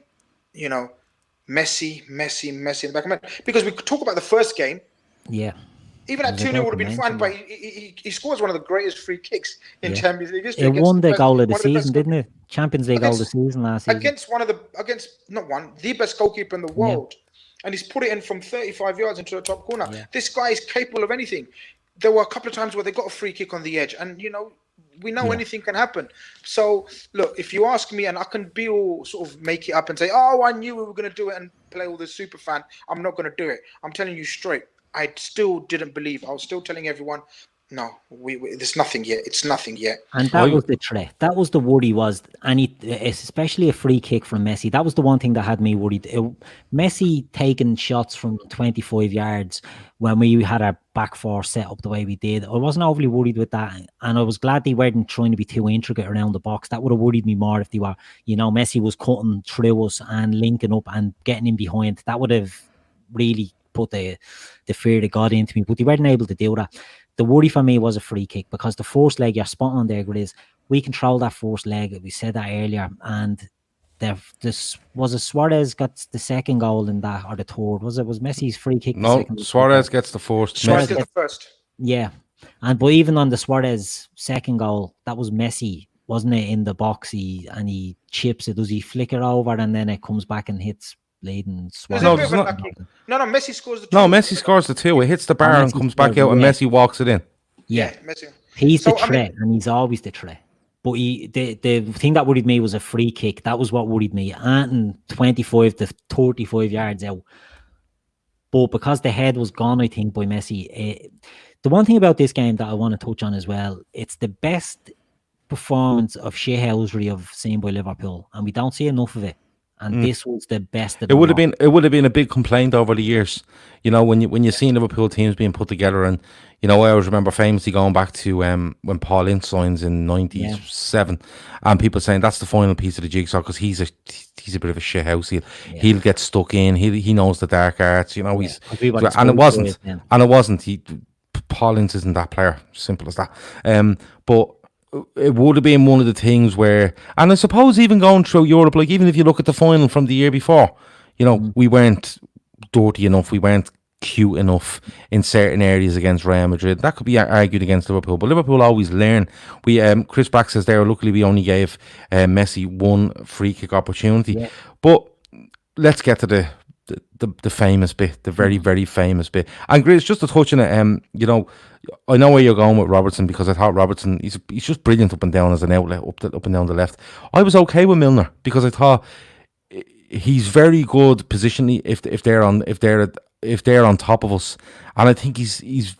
Speaker 3: Messi in the back of my head. Because we could talk about the first game.
Speaker 2: Yeah.
Speaker 3: Even at 2-0 would have been fun, but he scores one of the greatest free kicks in Champions League history.
Speaker 2: It won the goal of the season, didn't it? Champions League goal of the season last season.
Speaker 3: The best goalkeeper in the world. Yeah. And he's put it in from 35 yards into the top corner. Yeah. This guy is capable of anything. There were a couple of times where they got a free kick on the edge, and we know anything can happen. So look, if you ask me, and I can be all sort of make it up and say, oh, I knew we were going to do it and play all this super fan, I'm not going to do it. I'm telling you straight, I still didn't believe. I was still telling everyone, no, there's nothing yet. It's nothing yet.
Speaker 2: And that was the threat. That was the worry, was especially a free kick from Messi. That was the one thing that had me worried. Messi taking shots from 25 yards when we had our back four set up the way we did. I wasn't overly worried with that. And I was glad they weren't trying to be too intricate around the box. That would have worried me more if they were, Messi was cutting through us and linking up and getting in behind. That would have really put the fear of God into me. But they weren't able to do that. The worry for me was a free kick, because the first leg, you're spot on there, Grizz. We controlled that first leg. We said that earlier. And was it Suarez got the second goal in that, or the third? Was Messi's free kick?
Speaker 1: No, Suarez gets the first.
Speaker 3: Suarez gets the first.
Speaker 2: Yeah. But even on the Suarez second goal, that was Messi, wasn't it, in the box? He chips it. Does he flick it over and then it comes back and hits Bladen?
Speaker 3: No, Messi scores the two.
Speaker 1: No, Messi scores the two. It hits the bar and comes back out, and Messi walks it in.
Speaker 2: Yeah,
Speaker 3: Messi.
Speaker 2: He's the threat, and he's always the threat. But the thing that worried me was a free kick. That was what worried me. And 25 to 35 yards out. But because the head was gone, I think, by Messi. The one thing about this game that I want to touch on as well, it's the best performance of shithousery I've seen by Liverpool, and we don't see enough of it. And this was the best of them.
Speaker 1: It would have been a big complaint over the years, when you see Liverpool teams being put together. And I always remember famously going back to when Paul Ince signs in '97, and people saying that's the final piece of the jigsaw, because he's a bit of a shithouse. He'll get stuck in. He knows the dark arts. And it wasn't. Paul Ince isn't that player. Simple as that. But it would have been one of the things where, and I suppose even going through Europe, like even if you look at the final from the year before, we weren't dirty enough, we weren't cute enough in certain areas against Real Madrid. That could be argued against Liverpool, but Liverpool always learn. We Chris Back says there, luckily we only gave Messi one free kick opportunity. But let's get to the famous bit, the very, very famous bit. And Grizz, just to touch on it, I know where you're going with Robertson, because I thought Robertson, he's just brilliant up and down as an outlet, up and down the left. I was okay with Milner, because I thought he's very good positionally if they're on top of us, and I think he's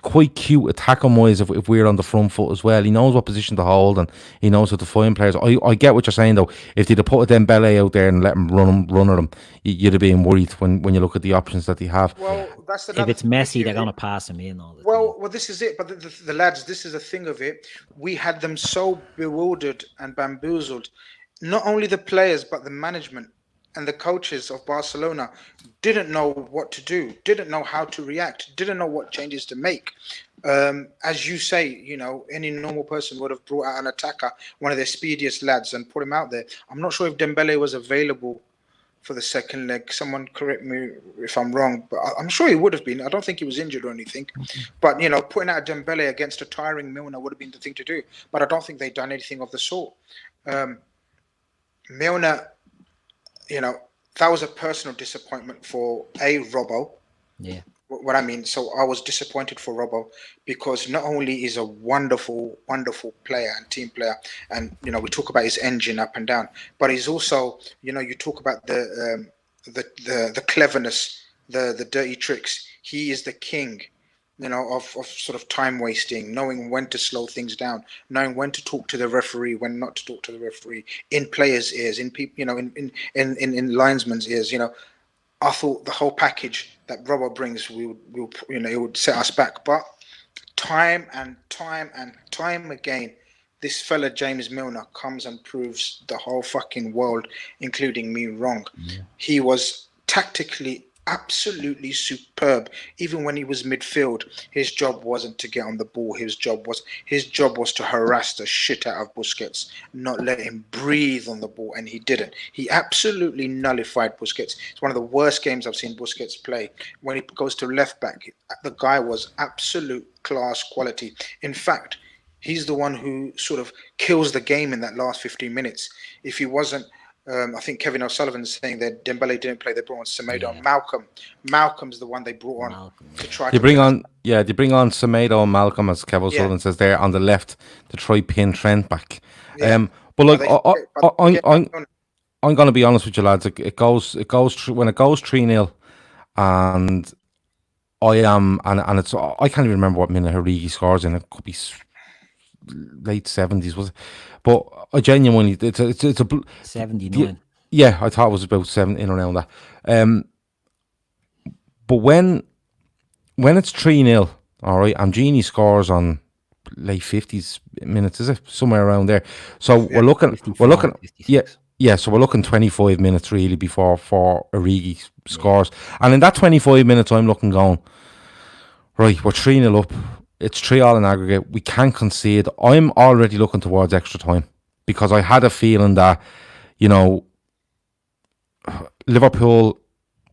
Speaker 1: quite cute attacking wise if we're on the front foot as well. He knows what position to hold, and he knows how to find players. I get what you're saying though. If they'd have put a Dembele out there and let him run at him, you'd have been worried when you look at the options that they have.
Speaker 3: Well, that's
Speaker 2: if it's Messi, they're gonna pass him in all the time.
Speaker 3: Well, this is it. But the lads, this is the thing of it. We had them so bewildered and bamboozled. Not only the players, but the management. and the coaches of Barcelona didn't know what to do, didn't know how to react, didn't know what changes to make. As you say, you know, any normal person would have brought out an attacker, one of their speediest lads, and put him out there. I'm not sure if Dembele was available for the second leg. Someone correct me if I'm wrong, but I'm sure he would have been. I don't think he was injured or anything. But, you know, putting out Dembele against a tiring Milner would have been the thing to do. But I don't think they'd done anything of the sort. Milner, you know, that was a personal disappointment for Robbo.
Speaker 2: Yeah.
Speaker 3: What I mean, so I was disappointed for Robbo because not only is a wonderful, wonderful player and team player, and you know we talk about his engine up and down, but he's also, you know, you talk about the cleverness, the dirty tricks. He is the king, you know, of sort of time wasting, knowing when to slow things down, knowing when to talk to the referee, when not to talk to the referee, in players' ears, in people, you know, in linesmen's ears, you know. I thought the whole package that Robbo brings, we would, you know, it would set us back. But time and time again, this fella James Milner comes and proves the whole fucking world, including me, wrong. Yeah. He was tactically absolutely superb. Even when he was midfield, his job wasn't to get on the ball. His job was to harass the shit out of Busquets, not let him breathe on the ball, and he didn't. He absolutely nullified Busquets. It's one of the worst games I've seen Busquets play. When he goes to left back, the guy was absolute class quality. In fact, he's the one who sort of kills the game in that last 15 minutes. If he wasn't, I think Kevin O'Sullivan's saying that Dembele didn't play. They brought on Semedo and Malcolm. Malcolm's the one they brought on to try.
Speaker 1: They bring on Semedo and Malcolm, as Kevin O'Sullivan says there on the left, to try pin Trent back.
Speaker 3: Yeah.
Speaker 1: But look, I'm going to be honest with you, lads. It goes when it goes 3-0, and I can't even remember what minute Origi scores in. It could be late 70s, was it? But I genuinely, it's a
Speaker 2: 79.
Speaker 1: Yeah, I thought it was about 7 in around that. But when it's 3-0, all right, and Gini scores on late 50s minutes, is it somewhere around there? So we're looking, 56. Yeah. So we're looking 25 minutes really before Origi scores, and in that 25 minutes, I'm looking, going, right, we're 3-0 up. It's 3-3 in aggregate. We can't concede. I'm already looking towards extra time because I had a feeling that, you know, Liverpool,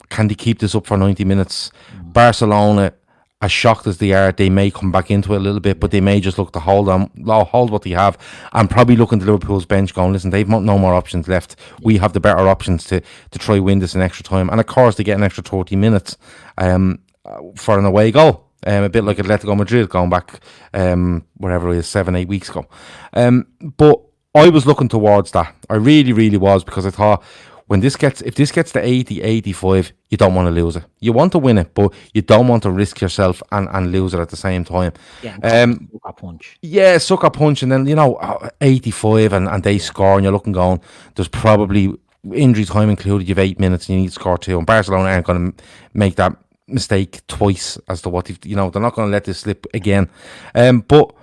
Speaker 1: can they keep this up for 90 minutes? Barcelona, as shocked as they are, they may come back into it a little bit, but they may just look to hold what they have, and probably looking to Liverpool's bench going, listen, they've no more options left. We have the better options to try win this in extra time. And of course, they get an extra 30 minutes for an away goal. A bit like Atletico Madrid going back, wherever it is, 7-8 weeks ago. But I was looking towards that. I really, really was, because I thought, if this gets to 80, 85, you don't want to lose it. You want to win it, but you don't want to risk yourself and lose it at the same time.
Speaker 2: Yeah, sucker punch.
Speaker 1: Yeah, sucker punch, and then, you know, 85 and they score, and you're looking, going, there's probably injury time included. You've 8 minutes and you need to score 2, and Barcelona aren't going to make that mistake twice as to what, you know, they're not going to let this slip again. But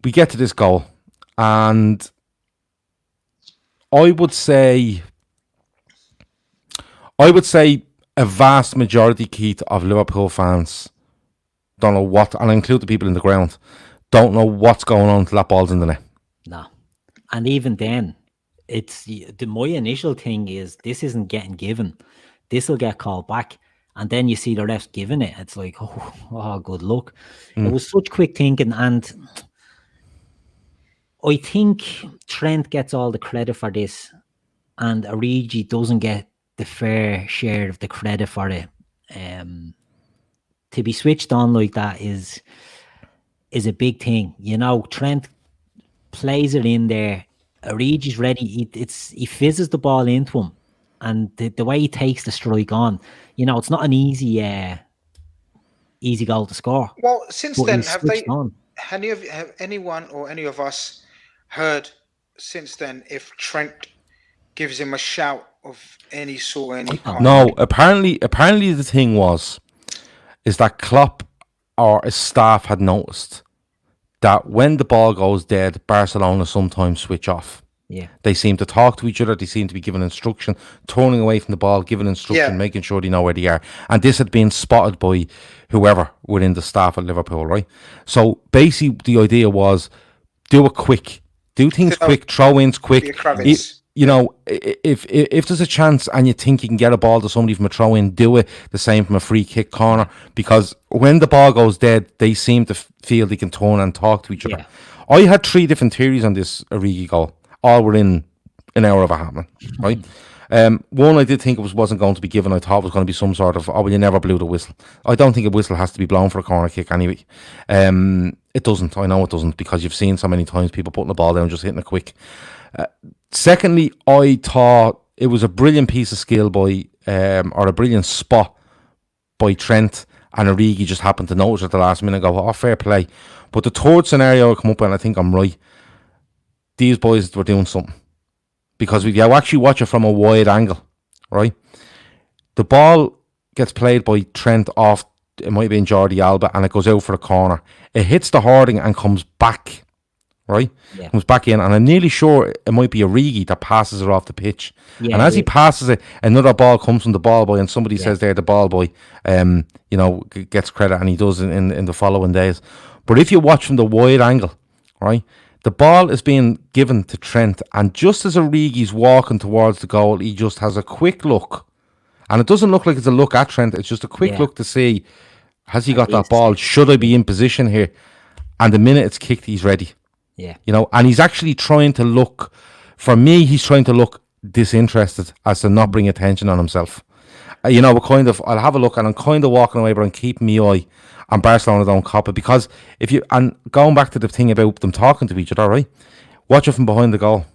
Speaker 1: we get to this goal, and I would say a vast majority, Keith, of Liverpool fans don't know what, and I include the people in the ground, don't know what's going on until that ball's in the net.
Speaker 2: No. And even then, my initial thing is, this isn't getting given. This will get called back. And then you see the refs giving it. It's like, oh, good luck. It was such quick thinking. And I think Trent gets all the credit for this, and Origi doesn't get the fair share of the credit for it. To be switched on like that is a big thing. You know, Trent plays it in there. Origi's ready. He fizzes the ball into him. And the way he takes the strike on, you know, it's not an easy goal to score.
Speaker 3: Well, since then, have anyone or any of us heard since then if Trent gives him a shout of any sort?
Speaker 1: No, apparently the thing is that Klopp or his staff had noticed that when the ball goes dead, Barcelona sometimes switch off.
Speaker 2: Yeah.
Speaker 1: They seem to talk to each other. They seem to be giving instruction, turning away from the ball, giving instruction, making sure they know where they are. And this had been spotted by whoever within the staff at Liverpool, right? So basically, the idea was do it quick, do things quick, throw-ins quick. You know, if there's a chance and you think you can get a ball to somebody from a throw-in, do it. The same from a free kick corner, because when the ball goes dead, they seem to feel they can turn and talk to each other. I had 3 different theories on this Origi goal. All within an hour of it happening, right? One, I did think it wasn't going to be given. I thought it was going to be some sort of, you never blew the whistle. I don't think a whistle has to be blown for a corner kick anyway. It doesn't. I know it doesn't, because you've seen so many times people putting the ball down, just hitting it quick. Secondly, I thought it was a brilliant piece of skill by, or a brilliant spot by Trent, and Origi just happened to notice at the last minute and go, fair play. But the third scenario I come up with, and I think I'm right, these boys were doing something. Because if you actually watch it from a wide angle, right, the ball gets played by Trent off, it might be in Jordi Alba, and it goes out for a corner. It hits the hoarding and comes back, right? Yeah. Comes back in, and I'm nearly sure it might be Origi that passes it off the pitch. Yeah, and as he passes it, another ball comes from the ball boy, and somebody says there, the ball boy, you know, gets credit, and he does in the following days. But if you watch from the wide angle, right, the ball is being given to Trent, and just as Origi's walking towards the goal, he just has a quick look. And it doesn't look like it's a look at Trent, it's just a quick look to see, has he got that ball? Should I be in position here? And the minute it's kicked, he's ready.
Speaker 2: Yeah.
Speaker 1: You know, and he's actually trying to look, for me, he's trying to look disinterested as to not bring attention on himself. You know, kind of, I'll have a look and I'm kind of walking away, but I'm keeping my eye. And Barcelona don't cop it, because if you, and going back to the thing about them talking to each other, right? Watch it from behind the goal.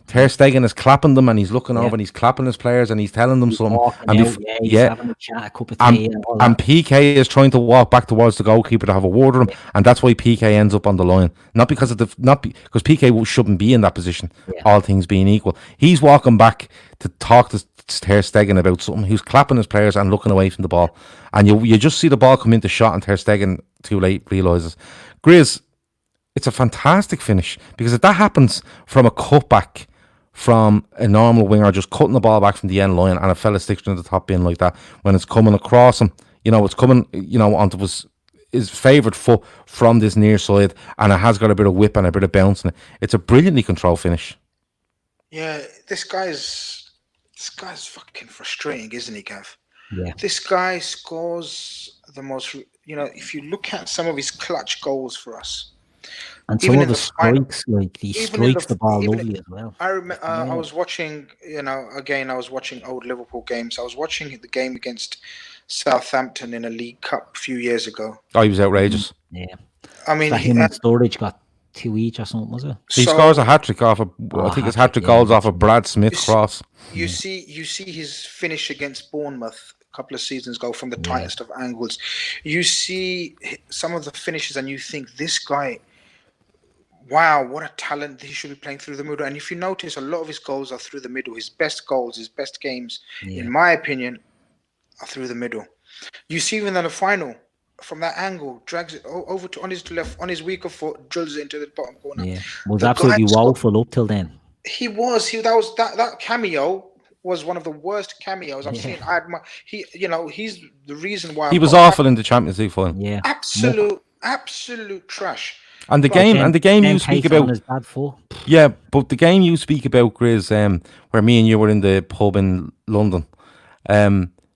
Speaker 1: Ter Stegen is clapping them, and he's looking over and he's clapping his players and he's telling them something. And
Speaker 2: he's having a chat, a cup of
Speaker 1: tea, and PK is trying to walk back towards the goalkeeper to have a word with him, and that's why PK ends up on the line. Not because of because PK shouldn't be in that position. All things being equal, he's walking back to talk to Ter Stegen about something. He was clapping his players and looking away from the ball, and you just see the ball come into shot, and Ter Stegen too late realises. Grizz, it's a fantastic finish, because if that happens from a cutback from a normal winger, just cutting the ball back from the end line, and a fella sticks into the top bin like that, when it's coming across him, you know, it's coming, you know, onto his favourite foot from this near side, and it has got a bit of whip and a bit of bounce in it. It's a brilliantly controlled finish.
Speaker 3: Yeah, this guy's fucking frustrating, isn't he, Gav?
Speaker 2: Yeah.
Speaker 3: This guy scores the most, you know, if you look at some of his clutch goals for us.
Speaker 2: And some of the strikes, like he strikes the ball lovely as well.
Speaker 3: I remember I was watching, you know, again, I was watching old Liverpool games. I was watching the game against Southampton in a League Cup a few years ago.
Speaker 1: Oh, he was outrageous.
Speaker 2: Yeah.
Speaker 3: I mean,
Speaker 2: him and Sturridge got 2 each or something, was it?
Speaker 1: He scores a hat-trick off I think his hat-trick goals off a Brad Smith cross.
Speaker 3: You see his finish against Bournemouth a couple of seasons ago from the tightest of angles. You see some of the finishes and you think, this guy, wow, what a talent. He should be playing through the middle. And if you notice, a lot of his goals are through the middle. His best goals, his best games, in my opinion, are through the middle. You see even in the final, from that angle, drags it over to on his left, on his weaker foot, drills it into the bottom corner.
Speaker 2: Yeah, was absolutely woeful up till then.
Speaker 3: He was. That cameo was one of the worst cameos I've seen. He's the reason why
Speaker 1: he was awful in the Champions League final.
Speaker 2: Yeah,
Speaker 3: absolute trash.
Speaker 1: And the game you speak about, yeah, but the game you speak about, Grizz, where me and you were in the pub in London,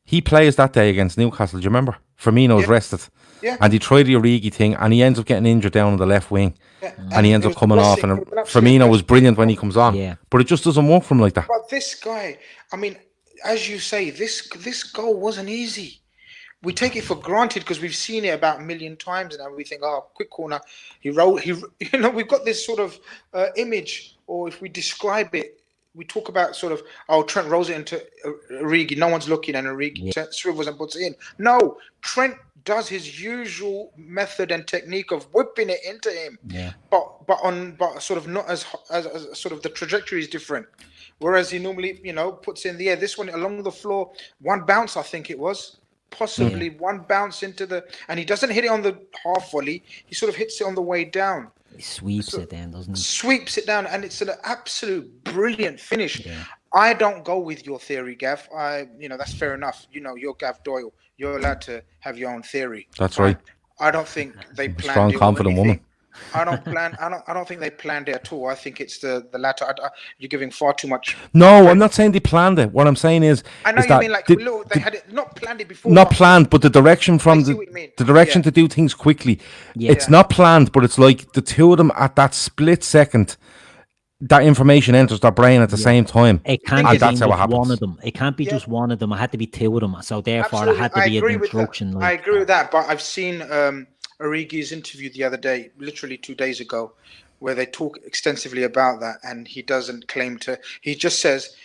Speaker 1: he plays that day against Newcastle. Do you remember? Firmino's rested, and he tried the Origi thing, and he ends up getting injured down on the left wing, and he ends up coming off. And Firmino was brilliant when he comes on, but it just doesn't work for him like that.
Speaker 3: But this guy, I mean, as you say, this goal wasn't easy. We take it for granted because we've seen it about a million times, and we think, oh, quick corner. We've got this sort of image, or if we describe it, we talk about sort of, oh, Trent rolls it into Origi, no one's looking, and Origi swivels and puts it in. No, Trent does his usual method and technique of whipping it into him, but sort of not as sort of the trajectory is different. Whereas he normally, puts in the air. This one along the floor, one bounce, I think it was. possibly one bounce into the, and he doesn't hit it on the half volley. He sort of hits it on the way down.
Speaker 2: He sweeps it then, doesn't he?
Speaker 3: Sweeps it down, and it's an absolute brilliant finish.
Speaker 2: Yeah.
Speaker 3: I don't go with your theory, Gav. That's fair enough. You're Gav Doyle. You're allowed to have your own theory.
Speaker 1: That's right.
Speaker 3: I don't think they planned
Speaker 1: Strong,
Speaker 3: it or
Speaker 1: confident
Speaker 3: anything.
Speaker 1: woman.
Speaker 3: I don't think they planned it at all. I think it's the latter. You're giving far too much.
Speaker 1: No, I'm not saying they planned it. What I'm saying is,
Speaker 3: I know
Speaker 1: is
Speaker 3: you
Speaker 1: that
Speaker 3: mean like they had it not planned it before.
Speaker 1: not planned, but the direction from
Speaker 3: I see what you mean.
Speaker 1: the direction to do things quickly.
Speaker 2: Yeah.
Speaker 1: It's not planned, but it's like the two of them at that split second, that information enters their brain at the same time.
Speaker 2: It can't
Speaker 1: And
Speaker 2: be
Speaker 1: that's how it
Speaker 2: just
Speaker 1: happens.
Speaker 2: one of them. It can't be just one of them. It had to be two of them. So therefore, it had to be an instruction.
Speaker 3: I agree with that, but I've seen Origi's interview the other day, literally 2 days ago, where they talk extensively about that, and he doesn't claim to. He just says,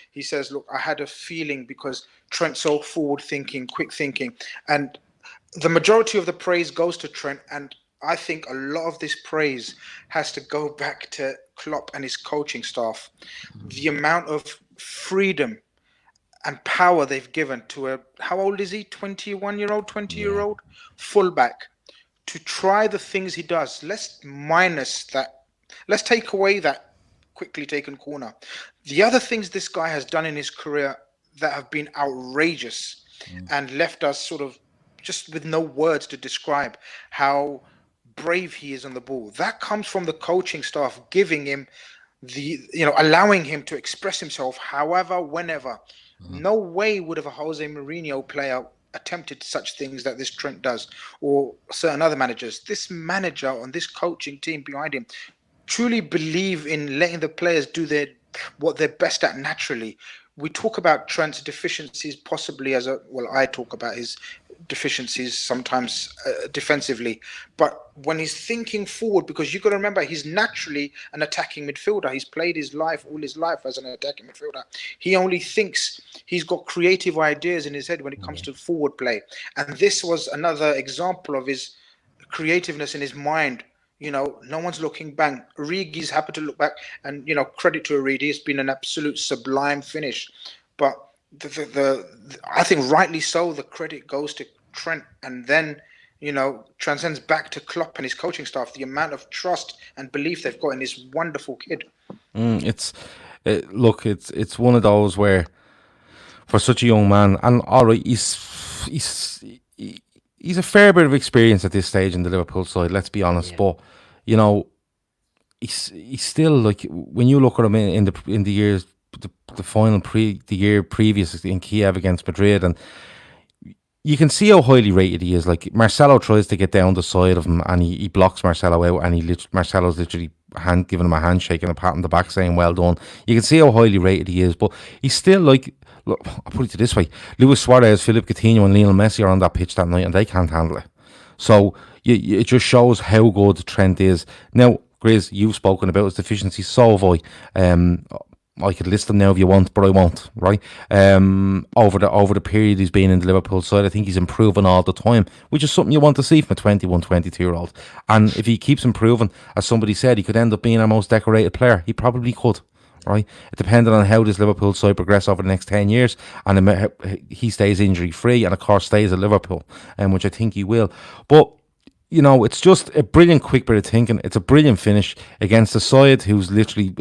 Speaker 3: look, I had a feeling because Trent's so forward thinking, quick thinking, and the majority of the praise goes to Trent, and I think a lot of this praise has to go back to Klopp and his coaching staff. The amount of freedom and power they've given to how old is he? 21-year-old, 20-year-old fullback to try the things he does. Let's minus that. Let's take away that quickly taken corner. The other things this guy has done in his career that have been outrageous and left us sort of just with no words to describe how brave he is on the ball. That comes from the coaching staff giving him allowing him to express himself however, whenever. No way would have a Jose Mourinho player attempted such things that this Trent does, or certain other managers. This manager and this coaching team behind him truly believe in letting the players do what they're best at naturally. We talk about Trent's deficiencies possibly I talk about his deficiencies sometimes defensively, but when he's thinking forward, because you've got to remember he's naturally an attacking midfielder. He's played all his life as an attacking midfielder. He only thinks, he's got creative ideas in his head when it comes to forward play, and this was another example of his creativeness in his mind. No one's looking back. Origi's happy to look back, and credit to Origi, it's been an absolute sublime finish. But I think rightly so, the credit goes to Trent, and then transcends back to Klopp and his coaching staff. The amount of trust and belief they've got in this wonderful kid.
Speaker 1: It's one of those where, for such a young man, and all right, he's a fair bit of experience at this stage in the Liverpool side. Let's be honest, but he's still, like, when you look at him in the years, the final the year previous in Kiev against Madrid, and you can see how highly rated he is. Like, Marcelo tries to get down the side of him, and he blocks Marcelo out, and Marcelo's literally giving him a handshake and a pat on the back saying well done. You can see how highly rated he is, but he's still, like, look, I'll put it this way: Luis Suarez, Philippe Coutinho and Lionel Messi are on that pitch that night, and they can't handle it. So it just shows how good Trent is. Now, Grizz, you've spoken about his deficiencies, so have I. I could list them now if you want, but I won't, right? Over the period he's been in the Liverpool side, I think he's improving all the time, which is something you want to see from a 21, 22-year-old. And if he keeps improving, as somebody said, he could end up being our most decorated player. He probably could, right? It depends on how this Liverpool side progress over the next 10 years, and he stays injury-free and, of course, stays at Liverpool, which I think he will. But it's just a brilliant quick bit of thinking. It's a brilliant finish against a side who's literally,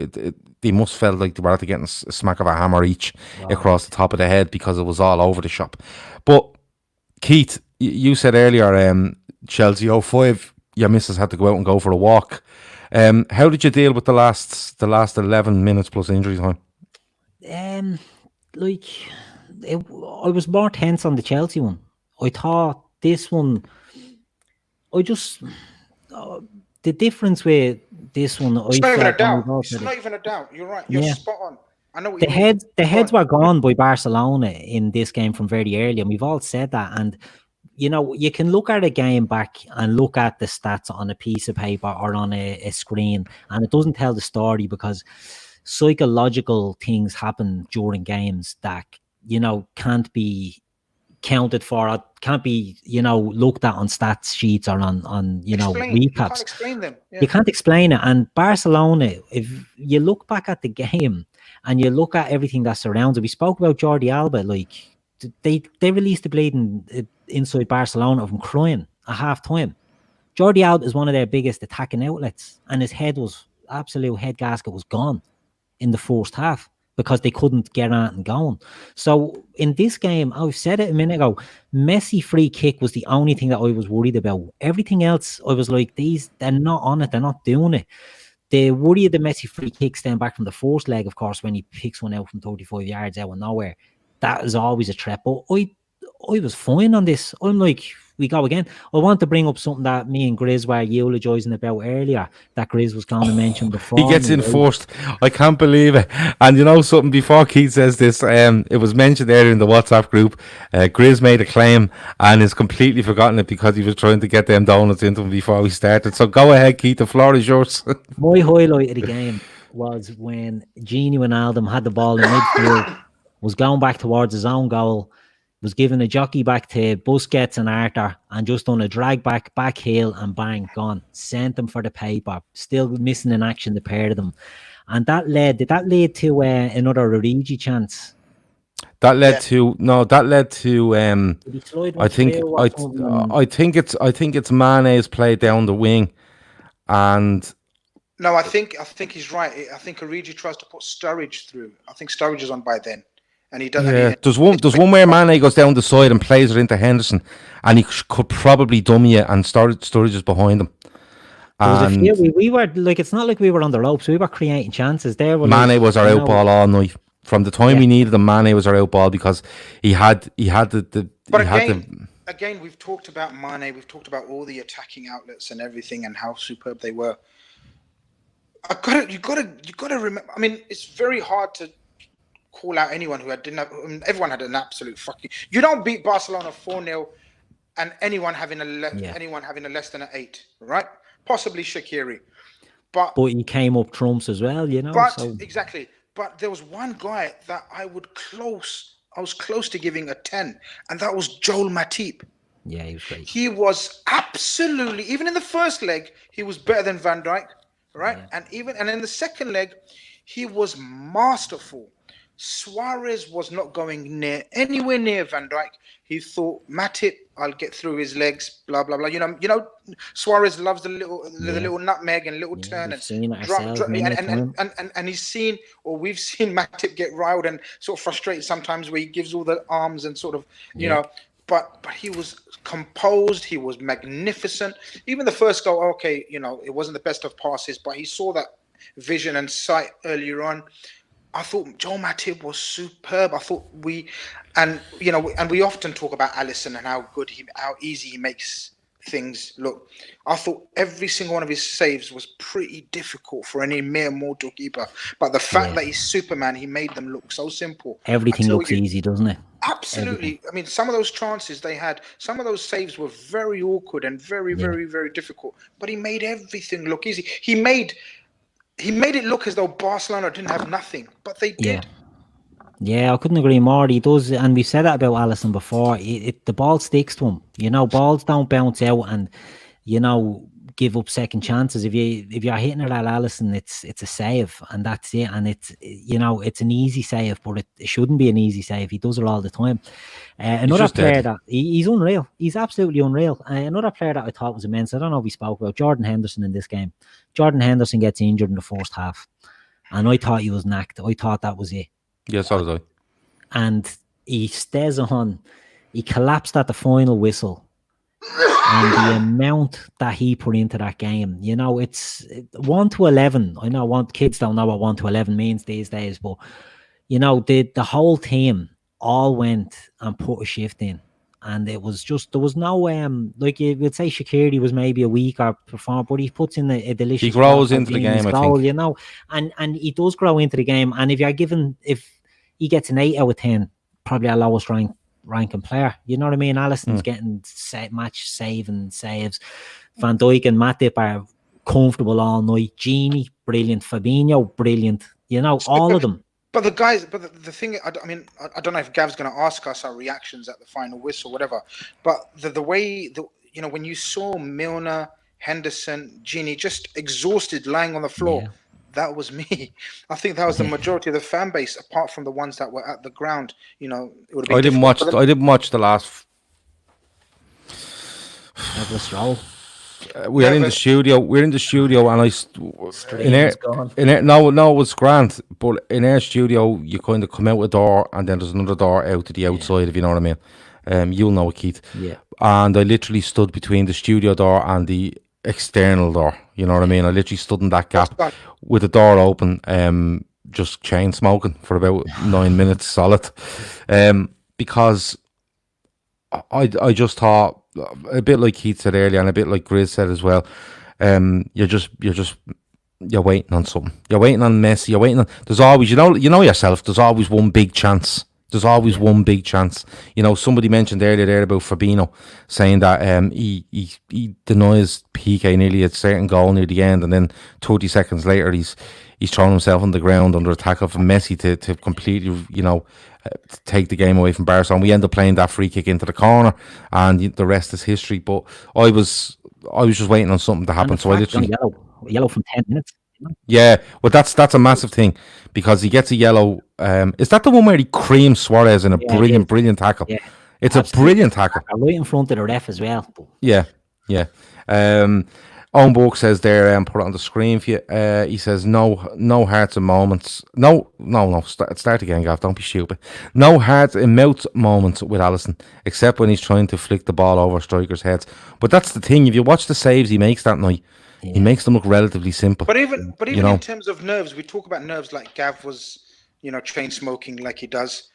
Speaker 1: they must felt like they were after getting a smack of a hammer each across the top of the head, because it was all over the shop. But Keith, you said earlier, Chelsea 05, your missus had to go out and go for a walk. How did you deal with the last 11 minutes plus injury time?
Speaker 2: I was more tense on the Chelsea one. I thought this one, the difference with this one,
Speaker 3: it's not even a doubt. It's not even a doubt. You're right. You're spot on. I know what you mean.
Speaker 2: The heads were gone by Barcelona in this game from very early, and we've all said that. And you can look at a game back and look at the stats on a piece of paper or on a screen, and it doesn't tell the story, because psychological things happen during games that can't be counted for, or can't be looked at on stats sheets or on recaps. You can't
Speaker 3: explain them. Yeah.
Speaker 2: You can't explain it. And Barcelona, if you look back at the game and you look at everything that surrounds it, we spoke about Jordi Alba, like they released the bleeding inside Barcelona of him crying at half time. Jordi Alba is one of their biggest attacking outlets, and his absolute head gasket was gone in the first half because they couldn't get on and going. So in this game, I've said it a minute ago, Messi free kick was the only thing that I was worried about. Everything else, I was like, they're not on it, they're not doing it. The worry of the Messi free kick stand back from the first leg, of course, when he picks one out from 35 yards out of nowhere, that is always a threat. But I was fine on this. I'm like, we go again. I want to bring up something that me and Grizz were eulogising about earlier, that Grizz was going to mention before.
Speaker 1: He gets enforced. I can't believe it. And you know something, before Keith says this, it was mentioned earlier in the WhatsApp group, Grizz made a claim and has completely forgotten it because he was trying to get them donuts into him before we started. So go ahead, Keith, the floor is yours.
Speaker 2: My highlight of the game was when Gini Wijnaldum had the ball in midfield, was going back towards his own goal, was giving a jockey back to Busquets and Arthur, and just done a drag back heel, and bang, gone. Sent them for the paper. Still missing in action, the pair of them. And that led to another Origi chance?
Speaker 1: That led to I think it's Mane's play down the wing, and
Speaker 3: no, I think he's right. I think Origi tries to put Sturridge through. I think Sturridge is on by then. And he doesn't.
Speaker 1: Yeah, there's one where Mane goes down the side and plays it into Henderson, and he could probably dummy it, and Sturridge is behind him. And
Speaker 2: we were like, it's not like we were on the ropes. We were creating chances there.
Speaker 1: Mane was our out ball all night. From the time we needed him, Mane was our out ball because he had the.
Speaker 3: But again, we've talked about Mane. We've talked about all the attacking outlets and everything, and how superb they were. You gotta remember. I mean, it's very hard to call out anyone who didn't have. I mean, everyone had an absolute fucking. You don't beat Barcelona 4-0, and anyone having a less than an 8, right? Possibly Shaqiri, but
Speaker 2: he came up trumps as well, you know.
Speaker 3: Exactly. But there was one guy that I was close to giving a 10, and that was Joel Matip.
Speaker 2: Yeah, he was great.
Speaker 3: He was absolutely, even in the first leg, he was better than Van Dijk, right? Yeah. And in the second leg, he was masterful. Suarez was not going anywhere near Van Dijk. He thought, Matip, I'll get through his legs, blah blah blah. You know, Suarez loves the little nutmeg and little turn, and he's seen, or we've seen Matip get riled and sort of frustrated sometimes, where he gives all the arms and sort of, you know. But he was composed. He was magnificent. Even the first goal, okay, you know, it wasn't the best of passes, but he saw that vision and sight earlier on. I thought Joel Matip was superb. I thought we often talk about Alisson and how easy he makes things look. I thought every single one of his saves was pretty difficult for any mere mortal keeper. But the fact that he's Superman, he made them look so simple.
Speaker 2: Everything looks easy, doesn't it?
Speaker 3: Absolutely. Everything. I mean, some of those chances they had, some of those saves were very awkward and very, very, very difficult. But he made everything look easy. He made it look as though Barcelona didn't have nothing, but they did.
Speaker 2: Yeah, I couldn't agree more. He does, and we've said that about Alisson before. The ball sticks to him. You know, balls don't bounce out and, you know, give up second chances. If you're hitting it at Alisson, it's a save, and that's it. And it's, you know, it's an easy save, but it shouldn't be an easy save. He does it all the time. Another player that he's unreal. He's absolutely unreal. Another player that I thought was immense. I don't know if we spoke about Jordan Henderson in this game. Jordan Henderson gets injured in the first half, and I thought he was knacked. I thought that was it.
Speaker 1: Yes, so did I. And
Speaker 2: he stays on. He collapsed at the final whistle. And the amount that he put into that game, you know, it's 1 to 11. I know kids don't know what 1 to 11 means these days, but, you know, the whole team all went and put a shift in. And it was just, there was no, like you would say Shaqiri was maybe a weaker performer, but he puts in a delicious.
Speaker 1: He grows into the game, I think.
Speaker 2: You know, and he does grow into the game. And if he gets an 8 out of 10, probably our lowest ranking player. You know what I mean? Alisson's getting match saving saves. Van Dijk and Matip are comfortable all night. Gini, brilliant. Fabinho, brilliant. You know, all of them.
Speaker 3: But the guys, the thing, I don't know if Gav's going to ask us our reactions at the final whistle, whatever. But the way, you know, when you saw Milner, Henderson, Gini just exhausted, lying on the floor, that was me. I think that was the majority of the fan base, apart from the ones that were at the ground. You know, it would have been.
Speaker 1: I didn't watch the last
Speaker 2: Have a stroll.
Speaker 1: We're in the studio. We're in the studio, and
Speaker 2: Stream's gone.
Speaker 1: no, it was grand. But in our studio, you kind of come out a door, and then there's another door out to the outside. If you know what I mean. You'll know it, Keith.
Speaker 2: Yeah.
Speaker 1: And I literally stood between the studio door and the external door. You know what I mean? I literally stood in that gap with the door open, just chain smoking for about 9 minutes solid, because I just thought, a bit like Keith said earlier, and a bit like Grizz said as well. You're waiting on something. You're waiting on Messi. You're waiting on. There's always, you know yourself. There's always one big chance. There's always one big chance. You know, somebody mentioned earlier there about Fabinho saying that he denies PK nearly a certain goal near the end, and then 30 seconds later he's thrown himself on the ground under attack of Messi to completely, take the game away from Barcelona. We end up playing that free kick into the corner, and the rest is history. But I was just waiting on something to happen. So I literally
Speaker 2: yellow from 10 minutes.
Speaker 1: Yeah, well, that's a massive thing, because he gets a yellow. Is that the one where he creams Suarez in a brilliant tackle? Yeah, it's absolutely. A brilliant tackle,
Speaker 2: right in front of the ref as well.
Speaker 1: Yeah. Owen Burke says there, put it on the screen for you. He says no hearts and moments. No. Start again, Gav. Don't be stupid. No hearts in mouth moments with Alisson, except when he's trying to flick the ball over strikers' heads. But that's the thing. If you watch the saves he makes that night. Yeah. He makes them look relatively simple.
Speaker 3: But even in terms of nerves, we talk about nerves like Gav was, chain smoking like he does.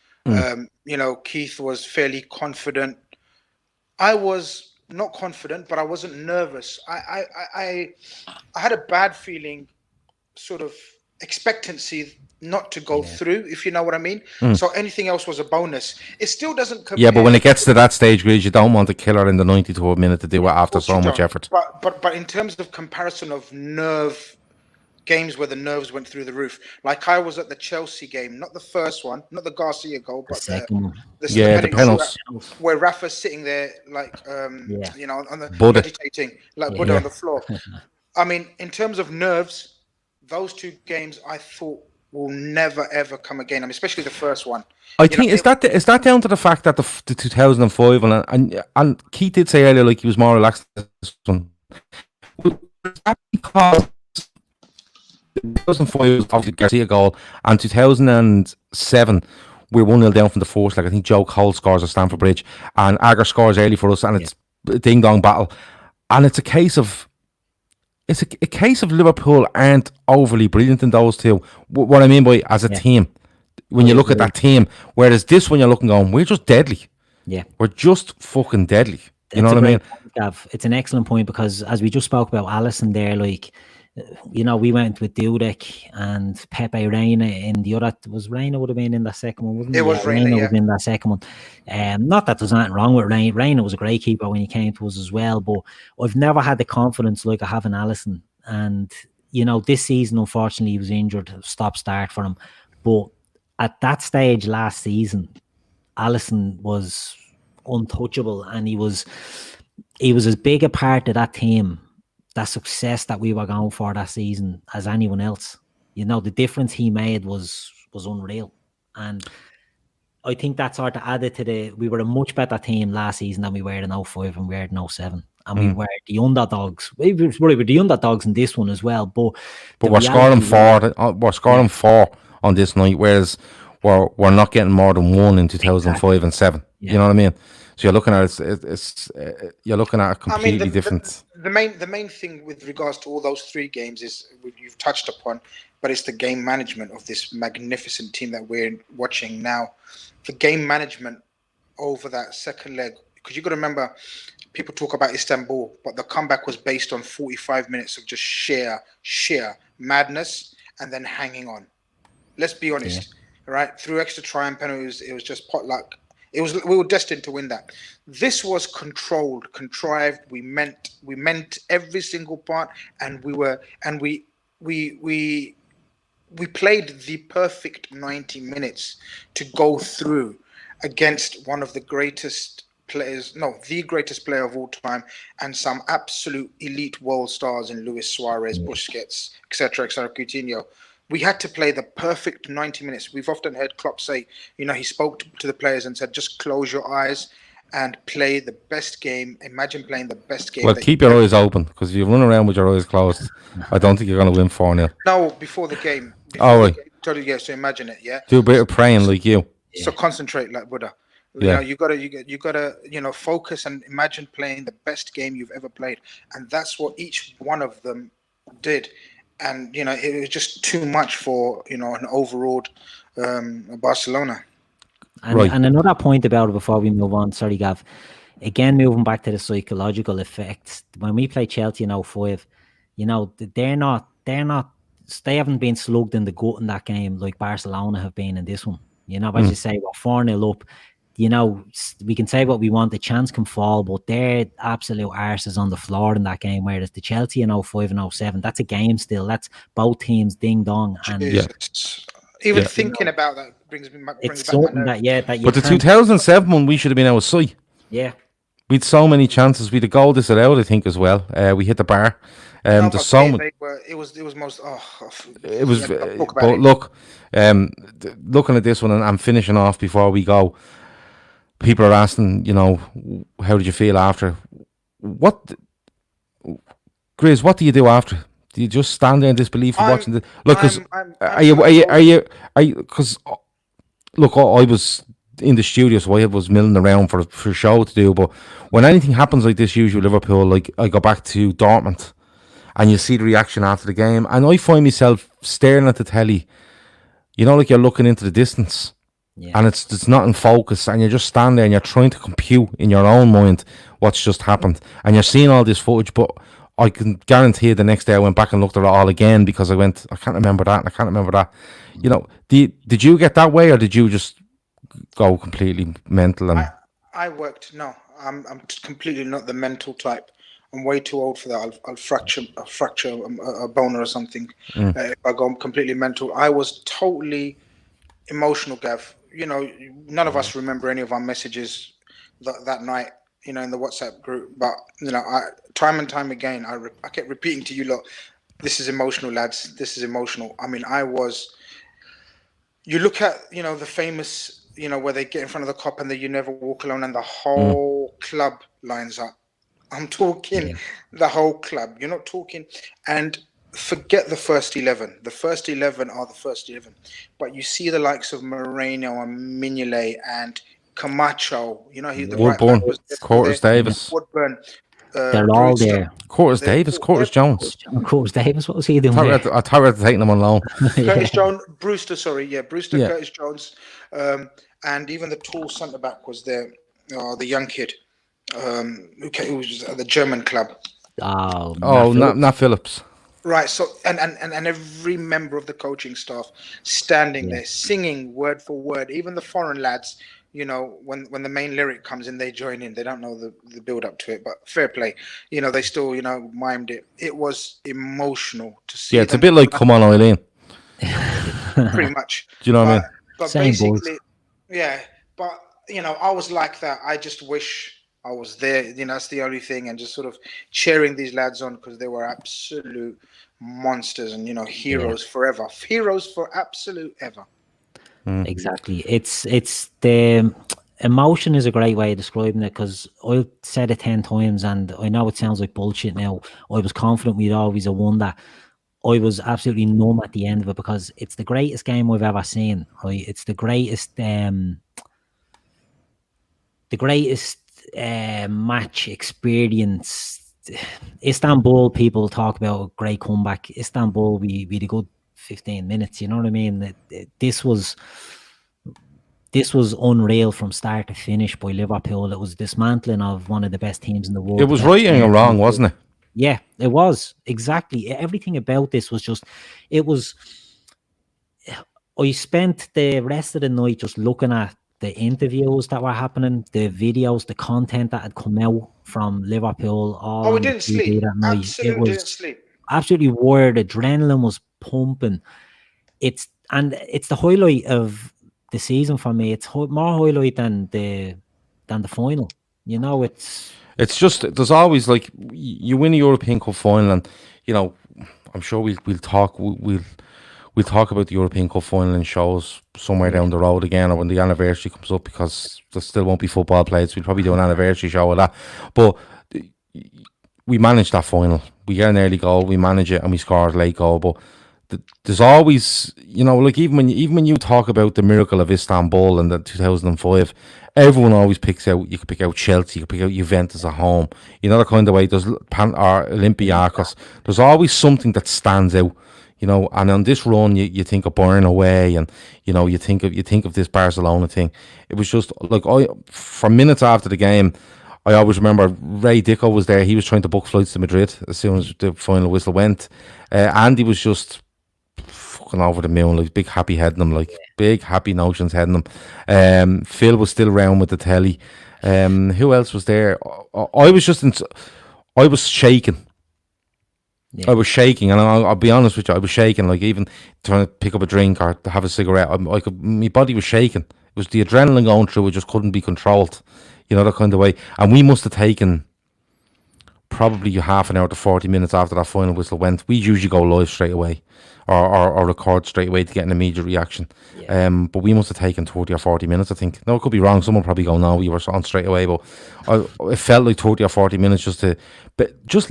Speaker 3: Keith was fairly confident. I was not confident, but I wasn't nervous. I had a bad feeling, sort of expectancy not to go through, if you know what I mean. So anything else was a bonus. It still doesn't compare.
Speaker 1: Yeah, but when it gets to that stage, Grizz, you don't want to kill her in the 92nd minute to do it after so much effort.
Speaker 3: But in terms of comparison of nerve games where the nerves went through the roof, like I was at the Chelsea game, not the first one, not the Garcia goal, but the penalties, where Rafa's sitting there like on the meditating like Buddha on the floor. I mean, in terms of nerves, those two games I thought will never ever come again. I mean, especially the first one.
Speaker 1: I think is that down to the fact that the 2005 and Keith did say earlier like he was more relaxed this one. Was that because 2005 was obviously Garcia goal, and 2007 we were 1-0 down from the force. Like I think Joe Cole scores at Stamford Bridge, and Agar scores early for us, and it's a ding dong battle, and it's a case of. It's a case of Liverpool aren't overly brilliant in those two. What I mean by as a team, when you look at that team, whereas this one you're looking going, we're just deadly. Yeah, we're just fucking deadly. You know what I mean?
Speaker 2: Gav, it's an excellent point, because as we just spoke about Alisson there, like, we went with Dudek and Pepe Reina in the other. Was Reina would have been in that second one, wasn't it?
Speaker 3: It was Reina
Speaker 2: was in that second one. Not that there's nothing wrong with Reina. Reina was a great keeper when he came to us as well, but I've never had the confidence like I have in Alisson. And this season, unfortunately, he was injured, stop-start for him. But at that stage last season, Alisson was untouchable, and he was as big a part of that team, that success that we were going for that season, as anyone else. The difference he made was unreal. And I think that sort of added to we were a much better team last season than we were in 05 and we were in 07. And we were the underdogs. We were the underdogs in this one as well. But
Speaker 1: we're scoring 4. We're scoring 4 on this night, whereas we're not getting more than 1 in 2005 and 7. Yeah. You know what I mean? So you're looking at you're looking at a completely different.
Speaker 3: The main thing with regards to all those 3 games is you've touched upon, but it's the game management of this magnificent team that we're watching now. The game management over that second leg, because you've got to remember, people talk about Istanbul, but the comeback was based on 45 minutes of just sheer madness and then hanging on. Let's be honest, right? Through extra time penalties, it was just potluck. We were destined to win that. This was controlled, contrived. We meant every single part, and we played the perfect 90 minutes to go through against one of the greatest players, the greatest player of all time, and some absolute elite world stars in Luis Suarez, Busquets, etc., Coutinho. We had to play the perfect 90 minutes. We've often heard Klopp say, he spoke to the players and said, just close your eyes and play the best game. Imagine playing the best game.
Speaker 1: Well, keep your eyes open, because if you run around with your eyes closed, I don't think you're going to win 4-0.
Speaker 3: No, before the game.
Speaker 1: Right.
Speaker 3: Totally, yeah. So imagine it, yeah.
Speaker 1: Do a bit of praying like you.
Speaker 3: So concentrate like Buddha.
Speaker 1: Yeah.
Speaker 3: You gotta focus and imagine playing the best game you've ever played, and that's what each one of them did. And it was just too much for an overawed Barcelona.
Speaker 2: And another point about it before we move on, sorry Gav, again moving back to the psychological effects. When we play Chelsea in 05, they haven't been slugged in the gut in that game like Barcelona have been in this one. As you say, we're 4-0 up. We can say what we want, the chance can fall, but they're absolute arses on the floor in that game, whereas the Chelsea in 05 and 07, that's a game still. That's both teams ding dong. And
Speaker 3: even thinking about that brings me back.
Speaker 2: It's something that
Speaker 1: but the 2007 one, we should have been out of sight.
Speaker 2: Yeah.
Speaker 1: We'd so many chances. We'd a goal disallowed, I think, as well. We hit the bar.
Speaker 3: It was most.
Speaker 1: It was. But look, looking at this one and finishing off before we go, people are asking, how did you feel after? Grizz, what do you do after? Do you just stand there in disbelief watching the look? Because are you? Because look, I was in the studio, so I was milling around for show to do. But when anything happens like this, usually Liverpool, like I go back to Dortmund, and you see the reaction after the game, and I find myself staring at the telly, like you're looking into the distance. Yeah. And it's not in focus, and you just stand there and you're trying to compute in your own mind what's just happened, and you're seeing all this footage. But I can guarantee the next day I went back and looked at it all again, because I can't remember that, and I can't remember that. Did you get that way, or did you just go completely mental? And
Speaker 3: I worked. No, I'm completely not the mental type. I'm way too old for that. I'll fracture a bone or something if I go completely mental. I was totally emotional, Gav. None of us remember any of our messages that night, in the WhatsApp group. But time and time again, I kept repeating to you, look, this is emotional, lads. This is emotional. I mean, you look at the famous, where they get in front of the cop and you never walk alone, and the whole club lines up. I'm talking the whole club. You're not talking and. Forget the first 11. The first 11 are the first 11. But you see the likes of Moreno and Mignolet and Camacho.
Speaker 1: Woodburn, Curtis Davis.
Speaker 3: Woodburn.
Speaker 2: They're all there.
Speaker 1: Curtis Davis, Curtis Jones.
Speaker 2: Curtis Davis, what was he doing?
Speaker 1: I thought we had to take them on loan.
Speaker 3: Curtis Jones, Brewster, Curtis Jones. And even the tall centre back was there, the young kid, who was at the German club.
Speaker 1: Not Phillips.
Speaker 3: Right, so and every member of the coaching staff standing there singing word for word. Even the foreign lads, when the main lyric comes in, they join in. They don't know the build up to it, but fair play. They still mimed it. It was emotional to see.
Speaker 1: Yeah, it's a bit like "Come On, Eileen."
Speaker 3: Pretty much.
Speaker 1: Do you know what I mean?
Speaker 3: But
Speaker 2: same
Speaker 3: basically, But I was like that. I just wish I was there. That's the only thing, and just sort of cheering these lads on, because they were absolute monsters and heroes forever. Heroes for absolute ever.
Speaker 2: Exactly. It's the emotion is a great way of describing it, because I said it 10 times, and I know it sounds like bullshit now. I was confident we'd always have won that. I was absolutely numb at the end of it, because it's the greatest game I've ever seen. Right? It's the greatest match experience. Istanbul, people talk about a great comeback. Istanbul, we had a good 15 minutes. You know what I mean? This was unreal from start to finish by Liverpool. It was dismantling of one of the best teams in the world.
Speaker 1: It was right and wrong, wasn't it?
Speaker 2: Yeah, it was. Exactly. Everything about this was just, I spent the rest of the night just looking at the interviews that were happening, the videos, the content that had come out from Liverpool.
Speaker 3: We didn't sleep. Absolutely didn't sleep.
Speaker 2: Absolutely wired. Adrenaline was pumping. It's the highlight of the season for me. It's more highlight than the final. It's
Speaker 1: just, there's always, like, you win a European Cup final, and I'm sure we'll talk. we'll talk about the European Cup final in shows somewhere down the road again, or when the anniversary comes up, because there still won't be football played, so we'll probably do an anniversary show of that. But we managed that final. We get an early goal, we manage it, and we score a late goal. But there's always, like even when you talk about the miracle of Istanbul in the 2005, everyone always picks out. You could pick out Chelsea, you could pick out Juventus at home. The kind of way. There's or Olympiacos. There's always something that stands out. And on this run, you think of Bayern away, and you think of this Barcelona thing. It was just like for minutes after the game, I always remember Ray Dicko was there. He was trying to book flights to Madrid as soon as the final whistle went. Andy was just fucking over the moon, like big happy heading him, like big happy notions heading him. Phil was still around with the telly. Who else was there? I was shaking. Yeah. I was shaking, and I'll be honest with you, I was shaking, like even trying to pick up a drink or to have a cigarette. My body was shaking. It was the adrenaline going through. It just couldn't be controlled, that kind of way. And we must have taken probably half an hour to 40 minutes after that final whistle went. We usually go live straight away, or record straight away to get an immediate reaction. Yeah. But we must have taken 30 or 40 minutes, I think. No, it could be wrong. Someone probably go, no, we were on straight away. But it felt like 30 or 40 minutes just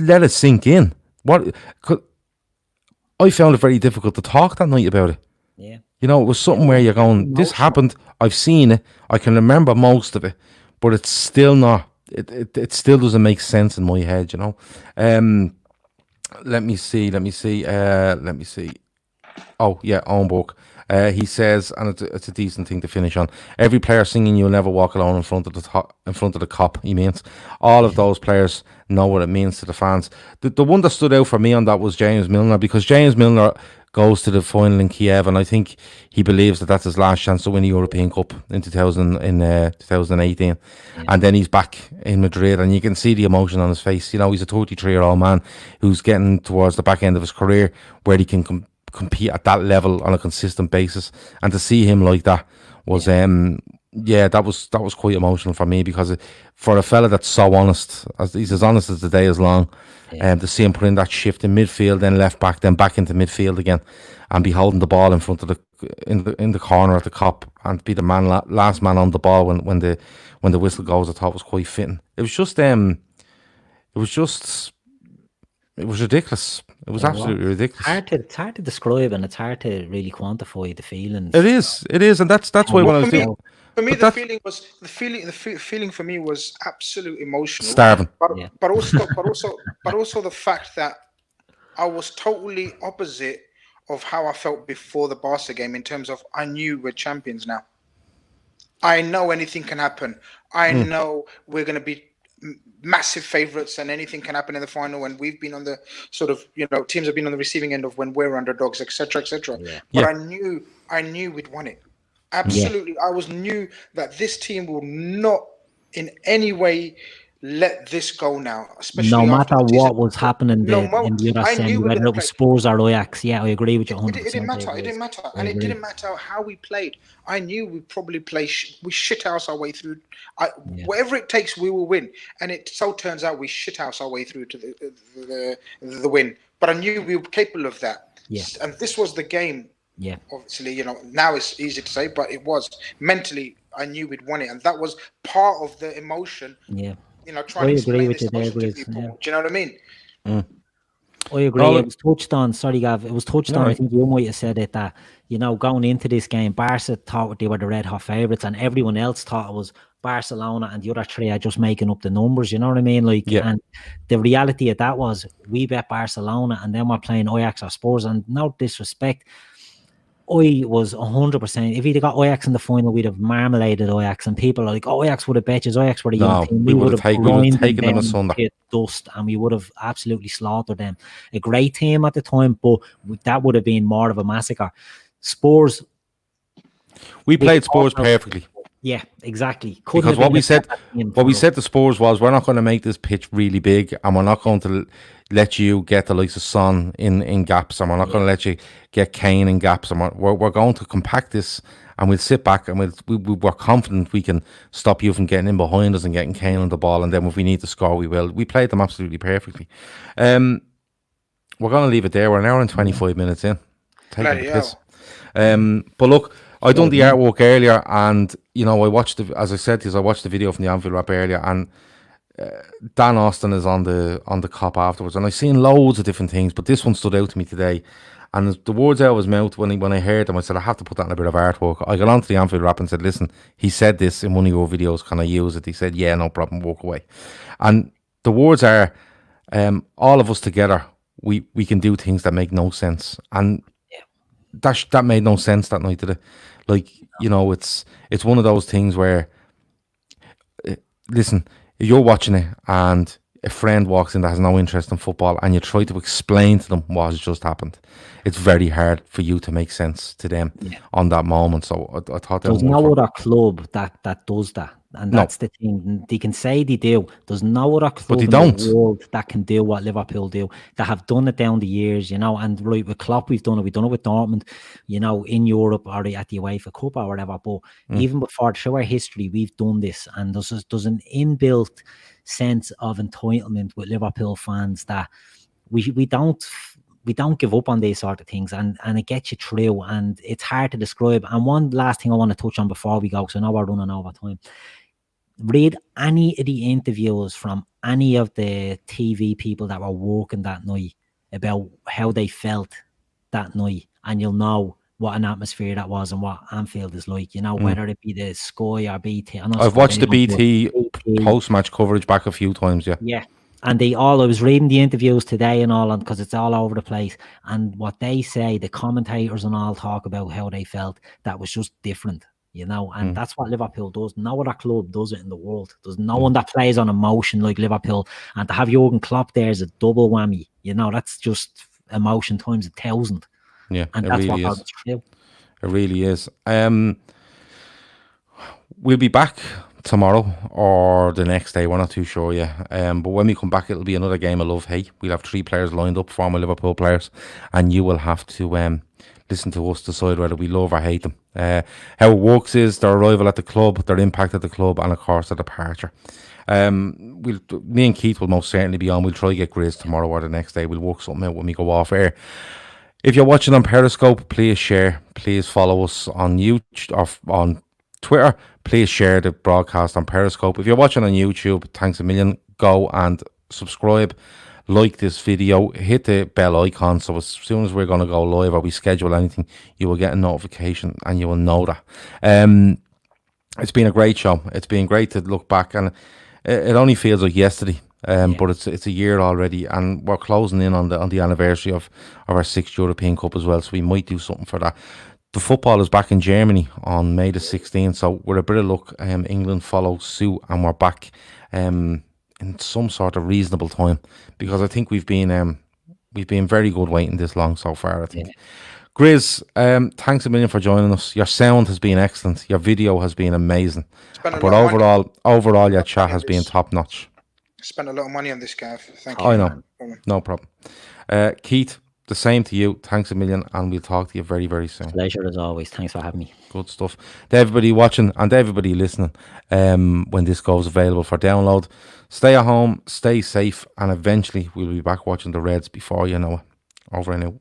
Speaker 1: let it sink in. I found it very difficult to talk that night about it.
Speaker 2: Yeah.
Speaker 1: It was something where you're going, this happened, I've seen it, I can remember most of it, but it's still not, it still doesn't make sense in my head, Let me see. Oh, yeah, Owenburg. He says, and it's a decent thing to finish on. Every player singing "You'll Never Walk Alone" in front of the cop. He means all of those players know what it means to the fans. The one that stood out for me on that was James Milner, because James Milner goes to the final in Kiev, and I think he believes that that's his last chance to win the European Cup in 2018. And then he's back in Madrid, and you can see the emotion on his face. He's a 33-year-old man who's getting towards the back end of his career where he can compete at that level on a consistent basis, and to see him like that was that was quite emotional for me, because for a fella that's so honest, he's as honest as the day is long, to see him put in that shift in midfield, then left back, then back into midfield again, and be holding the ball in front of in the corner at the cop, and be the last man on the ball when the whistle goes, I thought was quite fitting. It was ridiculous. It was absolutely ridiculous.
Speaker 2: It's hard to describe, and it's hard to really quantify the feelings.
Speaker 1: It is, and that's why when I was doing.
Speaker 3: For me, the feeling for me was absolute emotional.
Speaker 1: Starving.
Speaker 3: But also the fact that I was totally opposite of how I felt before the Barca game, in terms of I knew we're champions now. I know anything can happen. I know we're going to be massive favourites, and anything can happen in the final, and we've been on the sort of, teams have been on the receiving end of when we're underdogs, etc. But I knew we'd won it. Absolutely. I knew that this team will not in any way let this go now, especially
Speaker 2: no matter what was happening in the other semi, whether it was Spurs or Ajax. Yeah, I agree with you 100%.
Speaker 3: It didn't matter. And it didn't matter how we played. I knew we'd probably play. We shithouse our way through. Whatever it takes, we will win. And it so turns out we shithouse our way through to the win. But I knew we were capable of that.
Speaker 2: Yeah.
Speaker 3: And this was the game.
Speaker 2: Yeah.
Speaker 3: Obviously, now it's easy to say, but it was mentally. I knew we'd won it, and that was part of the emotion.
Speaker 2: Yeah.
Speaker 3: Trying to explain this emotion to people. Do you know what I mean?
Speaker 2: I agree. It was touched on. Sorry, Gav. It was touched on. I think you might have said it, that going into this game, Barca thought they were the red hot favourites, and everyone else thought it was Barcelona, and the other three are just making up the numbers. You know what I mean? And the reality of that was we bet Barcelona, and then we're playing Ajax or Spurs. And no disrespect, I was 100%. If he'd got Ajax in the final, we'd have marmaladed Ajax, and people are like, Ajax would have bet you. Ajax were a young team. We would have taken them asunder, dust, and we would have absolutely slaughtered them. A great team at the time, but that would have been more of a massacre. Spurs.
Speaker 1: We played Spurs perfectly.
Speaker 2: Yeah, exactly.
Speaker 1: Because what we said to Spurs was, we're not going to make this pitch really big, and we're not going to let you get the likes of Son in gaps, and we're not going to let you get Kane in gaps, and we're going to compact this, and we'll sit back, and we're confident we can stop you from getting in behind us and getting Kane on the ball, and then if we need to score, we will. We played them absolutely perfectly. We're going to leave it there. We're an hour and 25 minutes in. taking
Speaker 3: Bloody
Speaker 1: the piss.
Speaker 3: hell.
Speaker 1: But look, I done the artwork earlier, and you know, I watched as I said, I watched the video from the Anfield rap earlier, and Dan Austin is on the cop afterwards, and I've seen loads of different things, but this one stood out to me today. And the words out of his mouth when I heard them, I said I have to put that in a bit of artwork. I got onto the Anfield rap and said, "Listen, he said this in one of your videos. Can I use it?" He said, "Yeah, no problem. Walk away." And the words are, "All of us together, we can do things that make no sense." And that made no sense that night, did it? Like, you know, it's one of those things where, listen, if you're watching it and a friend walks in that has no interest in football and you try to explain to them what has just happened, it's very hard for you to make sense to them on that moment. So I thought
Speaker 2: there's no other club that does that. And that's the thing. They can say they do. There's no other club in the world that can do what Liverpool do. They have done it down the years, you know. And right with Klopp, we've done it. We've done it with Dortmund, you know, in Europe or at the UEFA Cup or whatever. But even before, through our history, we've done this. And there's an inbuilt sense of entitlement with Liverpool fans that we don't give up on these sort of things, and it gets you through, and it's hard to describe. And one last thing I want to touch on before we go, because I know we're running over time. Read any of the interviews from any of the TV people that were working that night about how they felt that night, and you'll know what an atmosphere that was and what Anfield is like, you know, whether it be the Sky or BT.
Speaker 1: I've watched the BT post-match coverage back a few times,
Speaker 2: Yeah. And I was reading the interviews today and all, because it's all over the place. And what they say, the commentators and all talk about how they felt, that was just different, you know. And that's what Liverpool does. No other club does it in the world. There's no one that plays on emotion like Liverpool. And to have Jurgen Klopp there is a double whammy, you know. That's just emotion times 1,000.
Speaker 1: Yeah,
Speaker 2: and that's really what is. It
Speaker 1: really is. We'll be back tomorrow or the next day, we're not too sure yet. But when we come back, it'll be another game of love-hate. We'll have 3 players lined up, former Liverpool players, and you will have to listen to us decide whether we love or hate them. How it works is their arrival at the club, their impact at the club, and of course their departure. Me and Keith will most certainly be on. We'll try to get Grizz tomorrow or the next day. We'll work something out when we go off air. If you're watching on Periscope, please share. Please follow us on YouTube or on Twitter. Please share the broadcast on Periscope. If you're watching on YouTube, thanks a million. Go and subscribe, like this video, hit the bell icon, so as soon as we're going to go live or we schedule anything, you will get a notification and you will know that. It's been a great show. It's been great to look back, and it only feels like yesterday. But it's a year already, and we're closing in on the anniversary of our 6th European Cup as well, so we might do something for that. The football is back in Germany on May the 16th, so with a bit of luck, England follow suit, and we're back in some sort of reasonable time, because I think we've been very good waiting this long so far, I think. Grizz, thanks a million for joining us. Your sound has been excellent. Your video has been amazing. But overall, your chat has been top notch.
Speaker 3: Spent a lot of money on this, Gav. Thank you.
Speaker 1: I know. No problem. Keith, the same to you. Thanks a million, and we'll talk to you very, very soon.
Speaker 2: Pleasure as always. Thanks for having me.
Speaker 1: Good stuff. To everybody watching and to everybody listening, when this goes available for download, stay at home, stay safe, and eventually we'll be back watching the Reds before you know it. Over and out.